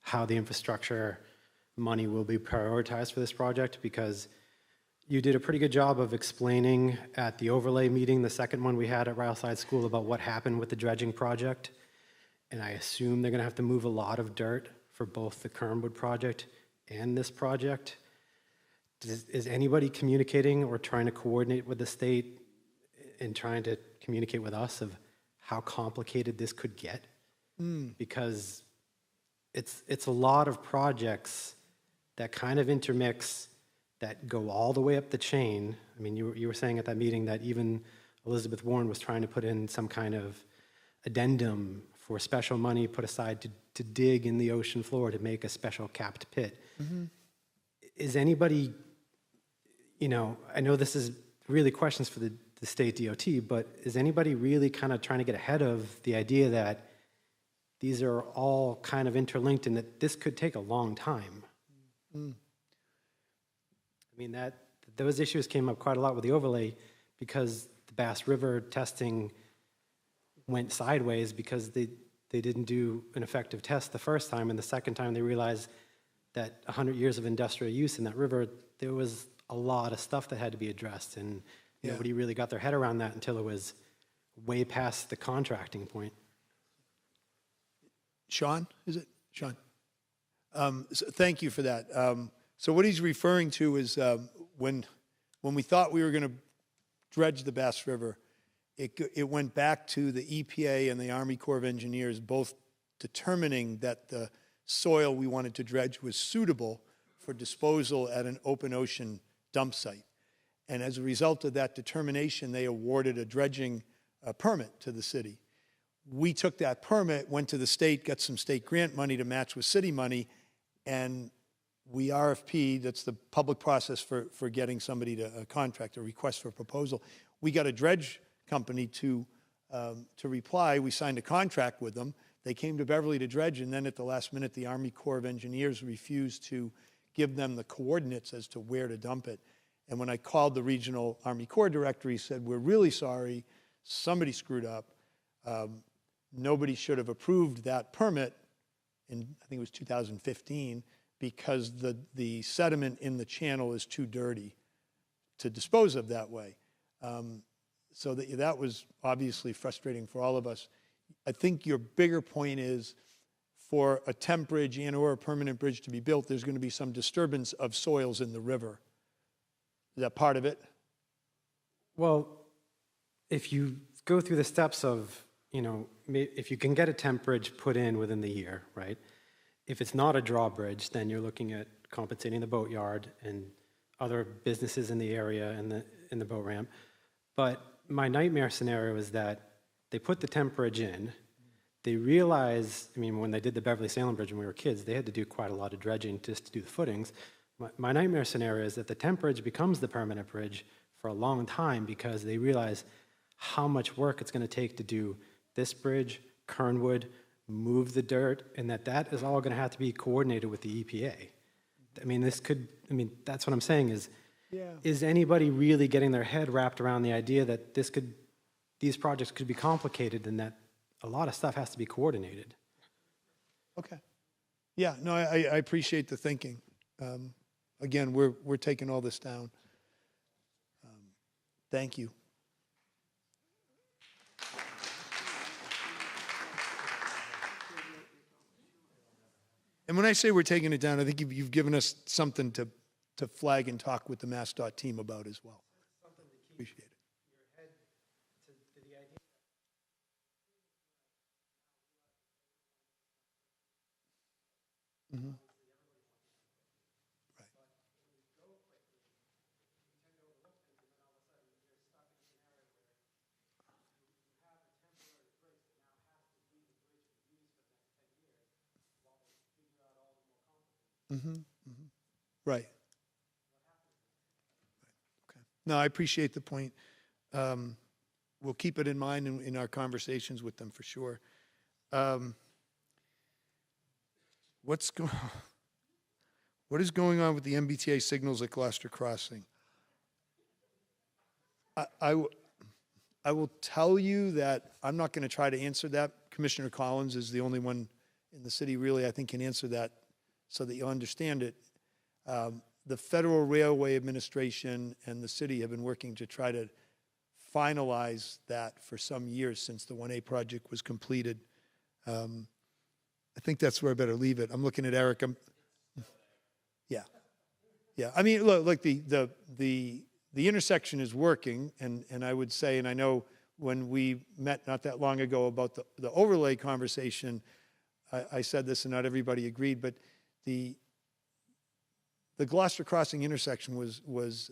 how the infrastructure money will be prioritized for this project, because you did a pretty good job of explaining at the overlay meeting, the second one we had at Ryleside School, about what happened with the dredging project. And I assume they're going to have to move a lot of dirt for both the Kernwood project and this project. Is anybody communicating or trying to coordinate with the state and trying to communicate with us of how complicated this could get? Because it's a lot of projects that kind of intermix, that go all the way up the chain. I mean, you were saying at that meeting that even Elizabeth Warren was trying to put in some kind of addendum for special money put aside to dig in the ocean floor to make a special capped pit. Is anybody, I know this is really questions for the state DOT, but is anybody really kind of trying to get ahead of the idea that these are all kind of interlinked and that this could take a long time? I mean, those issues came up quite a lot with the overlay because the Bass River testing went sideways because they didn't do an effective test the first time, and the second time they realized that 100 years of industrial use in that river, there was a lot of stuff that had to be addressed, and nobody really got their head around that until it was way past the contracting point. Sean, is it? Sean. So thank you for that. So what he's referring to is when we thought we were going to dredge the Bass River, it went back to the EPA and the Army Corps of Engineers both determining that the soil we wanted to dredge was suitable for disposal at an open ocean dump site. And as a result of that determination, they awarded a dredging permit to the city. We took that permit, went to the state, got some state grant money to match with city money, and we RFP'd, that's the public process for getting somebody to contract, a request for a proposal. We got a dredge company to reply. We signed a contract with them. They came to Beverly to dredge, and then at the last minute, the Army Corps of Engineers refused to give them the coordinates as to where to dump it. And when I called the regional Army Corps director, he said, we're really sorry, somebody screwed up. Nobody should have approved that permit in, I think it was 2015, because the sediment in the channel is too dirty to dispose of that way. So that was obviously frustrating for all of us. I think your bigger point is for a temp bridge and or a permanent bridge to be built, there's going to be some disturbance of soils in the river. Is that part of it? Well, if you go through the steps of, if you can get a temp bridge put in within the year, right? If it's not a drawbridge, then you're looking at compensating the boatyard and other businesses in the area and in the boat ramp. But my nightmare scenario is that they put the temp bridge in, they realize, when they did the Beverly-Salem Bridge when we were kids, they had to do quite a lot of dredging just to do the footings. My nightmare scenario is that the temp bridge becomes the permanent bridge for a long time because they realize how much work it's going to take to do this bridge, Kernwood, move the dirt, and that is all going to have to be coordinated with the EPA. That's what I'm saying is anybody really getting their head wrapped around the idea that these projects could be complicated and that a lot of stuff has to be coordinated? Okay. Yeah, no, I appreciate the thinking. Again, we're taking all this down. Thank you. And when I say we're taking it down, I think you've given us something to flag and talk with the MassDOT team about as well. Appreciate it. Mm-hmm. Right. Mm-hmm. Mm-hmm. Right. Okay. No, I appreciate the point. We'll keep it in mind in our conversations with them for sure. What is going on with the MBTA signals at Gloucester Crossing? I will tell you that I'm not going to try to answer that. Commissioner Collins is the only one in the city really I think can answer that so that you'll understand it. The Federal Railway Administration and the city have been working to try to finalize that for some years since the 1A project was completed. I think that's where I better leave it. I'm looking at Eric. Yeah. I mean, look, the intersection is working, and I would say, and I know when we met not that long ago about the overlay conversation, I said this and not everybody agreed, but the Gloucester Crossing intersection was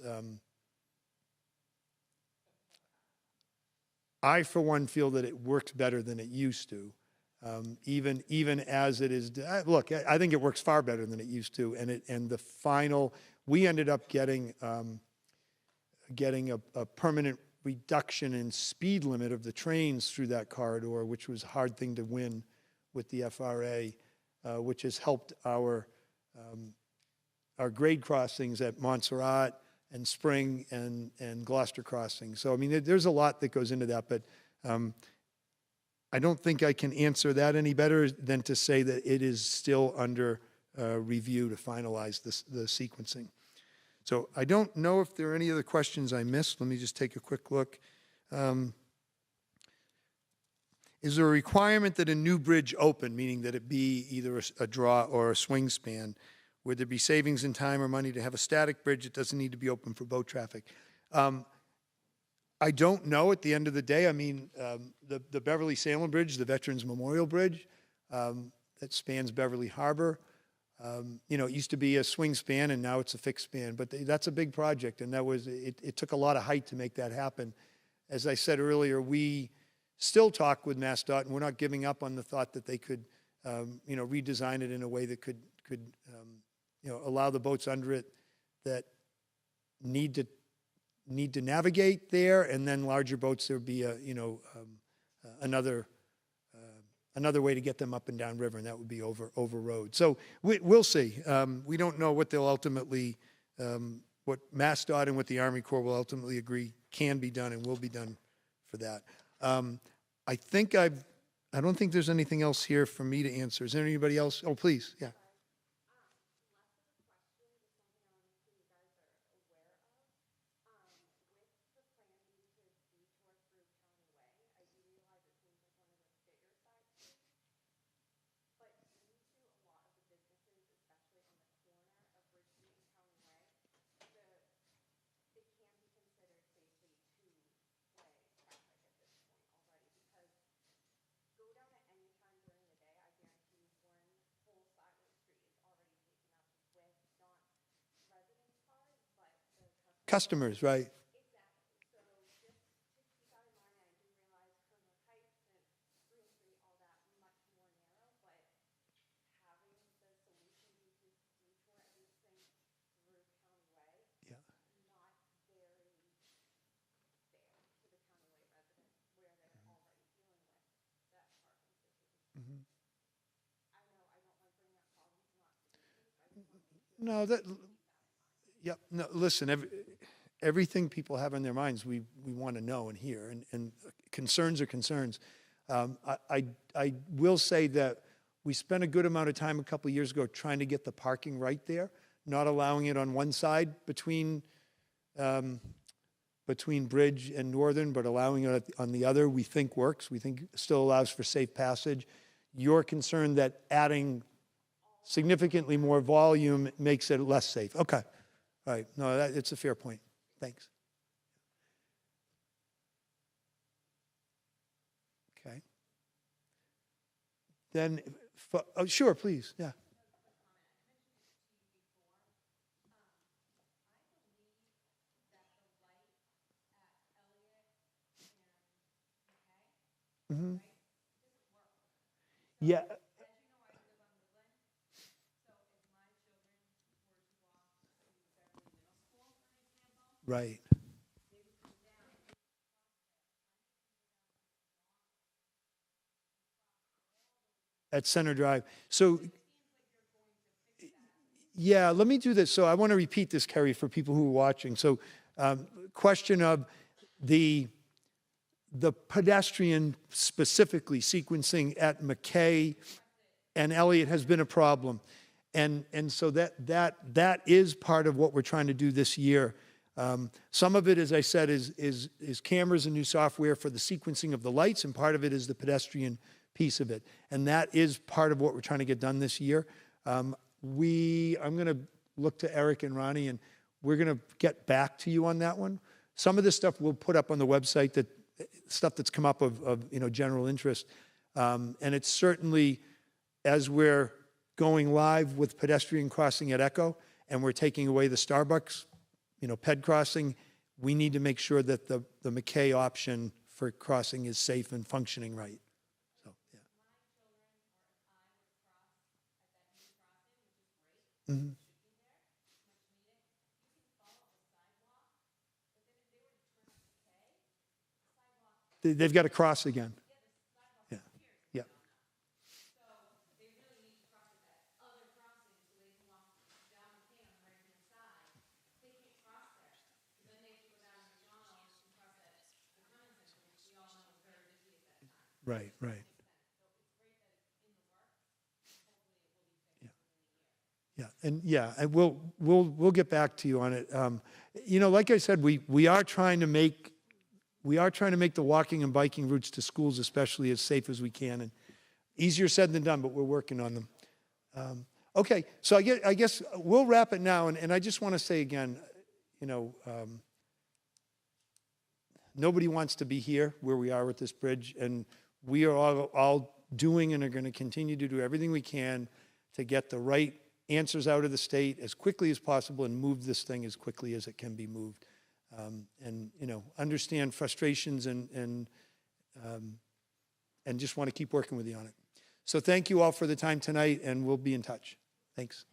I, for one, feel that it works better than it used to. Even as it is, look, I think it works far better than it used to, and the final, we ended up getting a permanent reduction in speed limit of the trains through that corridor, which was a hard thing to win with the FRA, which has helped our grade crossings at Montserrat and Spring and Gloucester Crossing. So I mean, there's a lot that goes into that, but I don't think I can answer that any better than to say that it is still under review to finalize the sequencing. So I don't know if there are any other questions I missed. Let me just take a quick look. Is there a requirement that a new bridge open, meaning that it be either a draw or a swing span? Would there be savings in time or money to have a static bridge that doesn't need to be open for boat traffic? I don't know at the end of the day. I mean, the Beverly-Salem Bridge, the Veterans Memorial Bridge, that spans Beverly Harbor, You know, it used to be a swing span and now it's a fixed span, but that's a big project, and it took a lot of height to make that happen. As I said earlier, we still talk with MassDOT, and we're not giving up on the thought that they could, you know, redesign it in a way that could you know, allow the boats under it that need to navigate there, and then larger boats, there would be a, you know, another way to get them up and down river, and that would be over road. So we'll see. We don't know what they'll ultimately, what MassDOT and what the Army Corps will ultimately agree can be done and will be done for that. I don't think there's anything else here for me to answer. Is there anybody else? Oh, please, yeah. Customers, right? Yeah. Mhm. No, yep. No, listen, everything people have in their minds, we want to know and hear, and concerns are concerns. I will say that we spent a good amount of time a couple of years ago trying to get the parking right there, not allowing it on one side between Bridge and Northern, but allowing it on the other, we think works. We think still allows for safe passage. You're concerned that adding significantly more volume makes it less safe. Okay. All right. No, it's a fair point. Thanks. Okay. Then, oh, sure, please. Yeah. Mm-hmm. Yeah. Right. At Center Drive. So, yeah, let me do this. So I want to repeat this, Kerry, for people who are watching. So, question of the pedestrian specifically sequencing at McKay and Elliott has been a problem. And so that is part of what we're trying to do this year. Some of it, as I said, is cameras and new software for the sequencing of the lights, and part of it is the pedestrian piece of it. And that is part of what we're trying to get done this year. I'm going to look to Eric and Ronnie, and we're going to get back to you on that one. Some of this stuff we'll put up on the website, that stuff that's come up of you know, general interest. And it's certainly, as we're going live with pedestrian crossing at Echo, and we're taking away the Starbucks, you know, ped crossing, we need to make sure that the McKay option for crossing is safe and functioning right. So, yeah. Mm-hmm. They've got to cross again. Yeah. Yeah. Right, right. And we'll get back to you on it. You know, like I said, we are trying to make the walking and biking routes to schools especially as safe as we can, and easier said than done, but we're working on them. Okay, so I guess we'll wrap it now, and I just want to say again, you know, nobody wants to be here where we are with this bridge, and we are all doing and are going to continue to do everything we can to get the right answers out of the state as quickly as possible and move this thing as quickly as it can be moved. And, you know, understand frustrations and just want to keep working with you on it. So thank you all for the time tonight, and we'll be in touch. Thanks.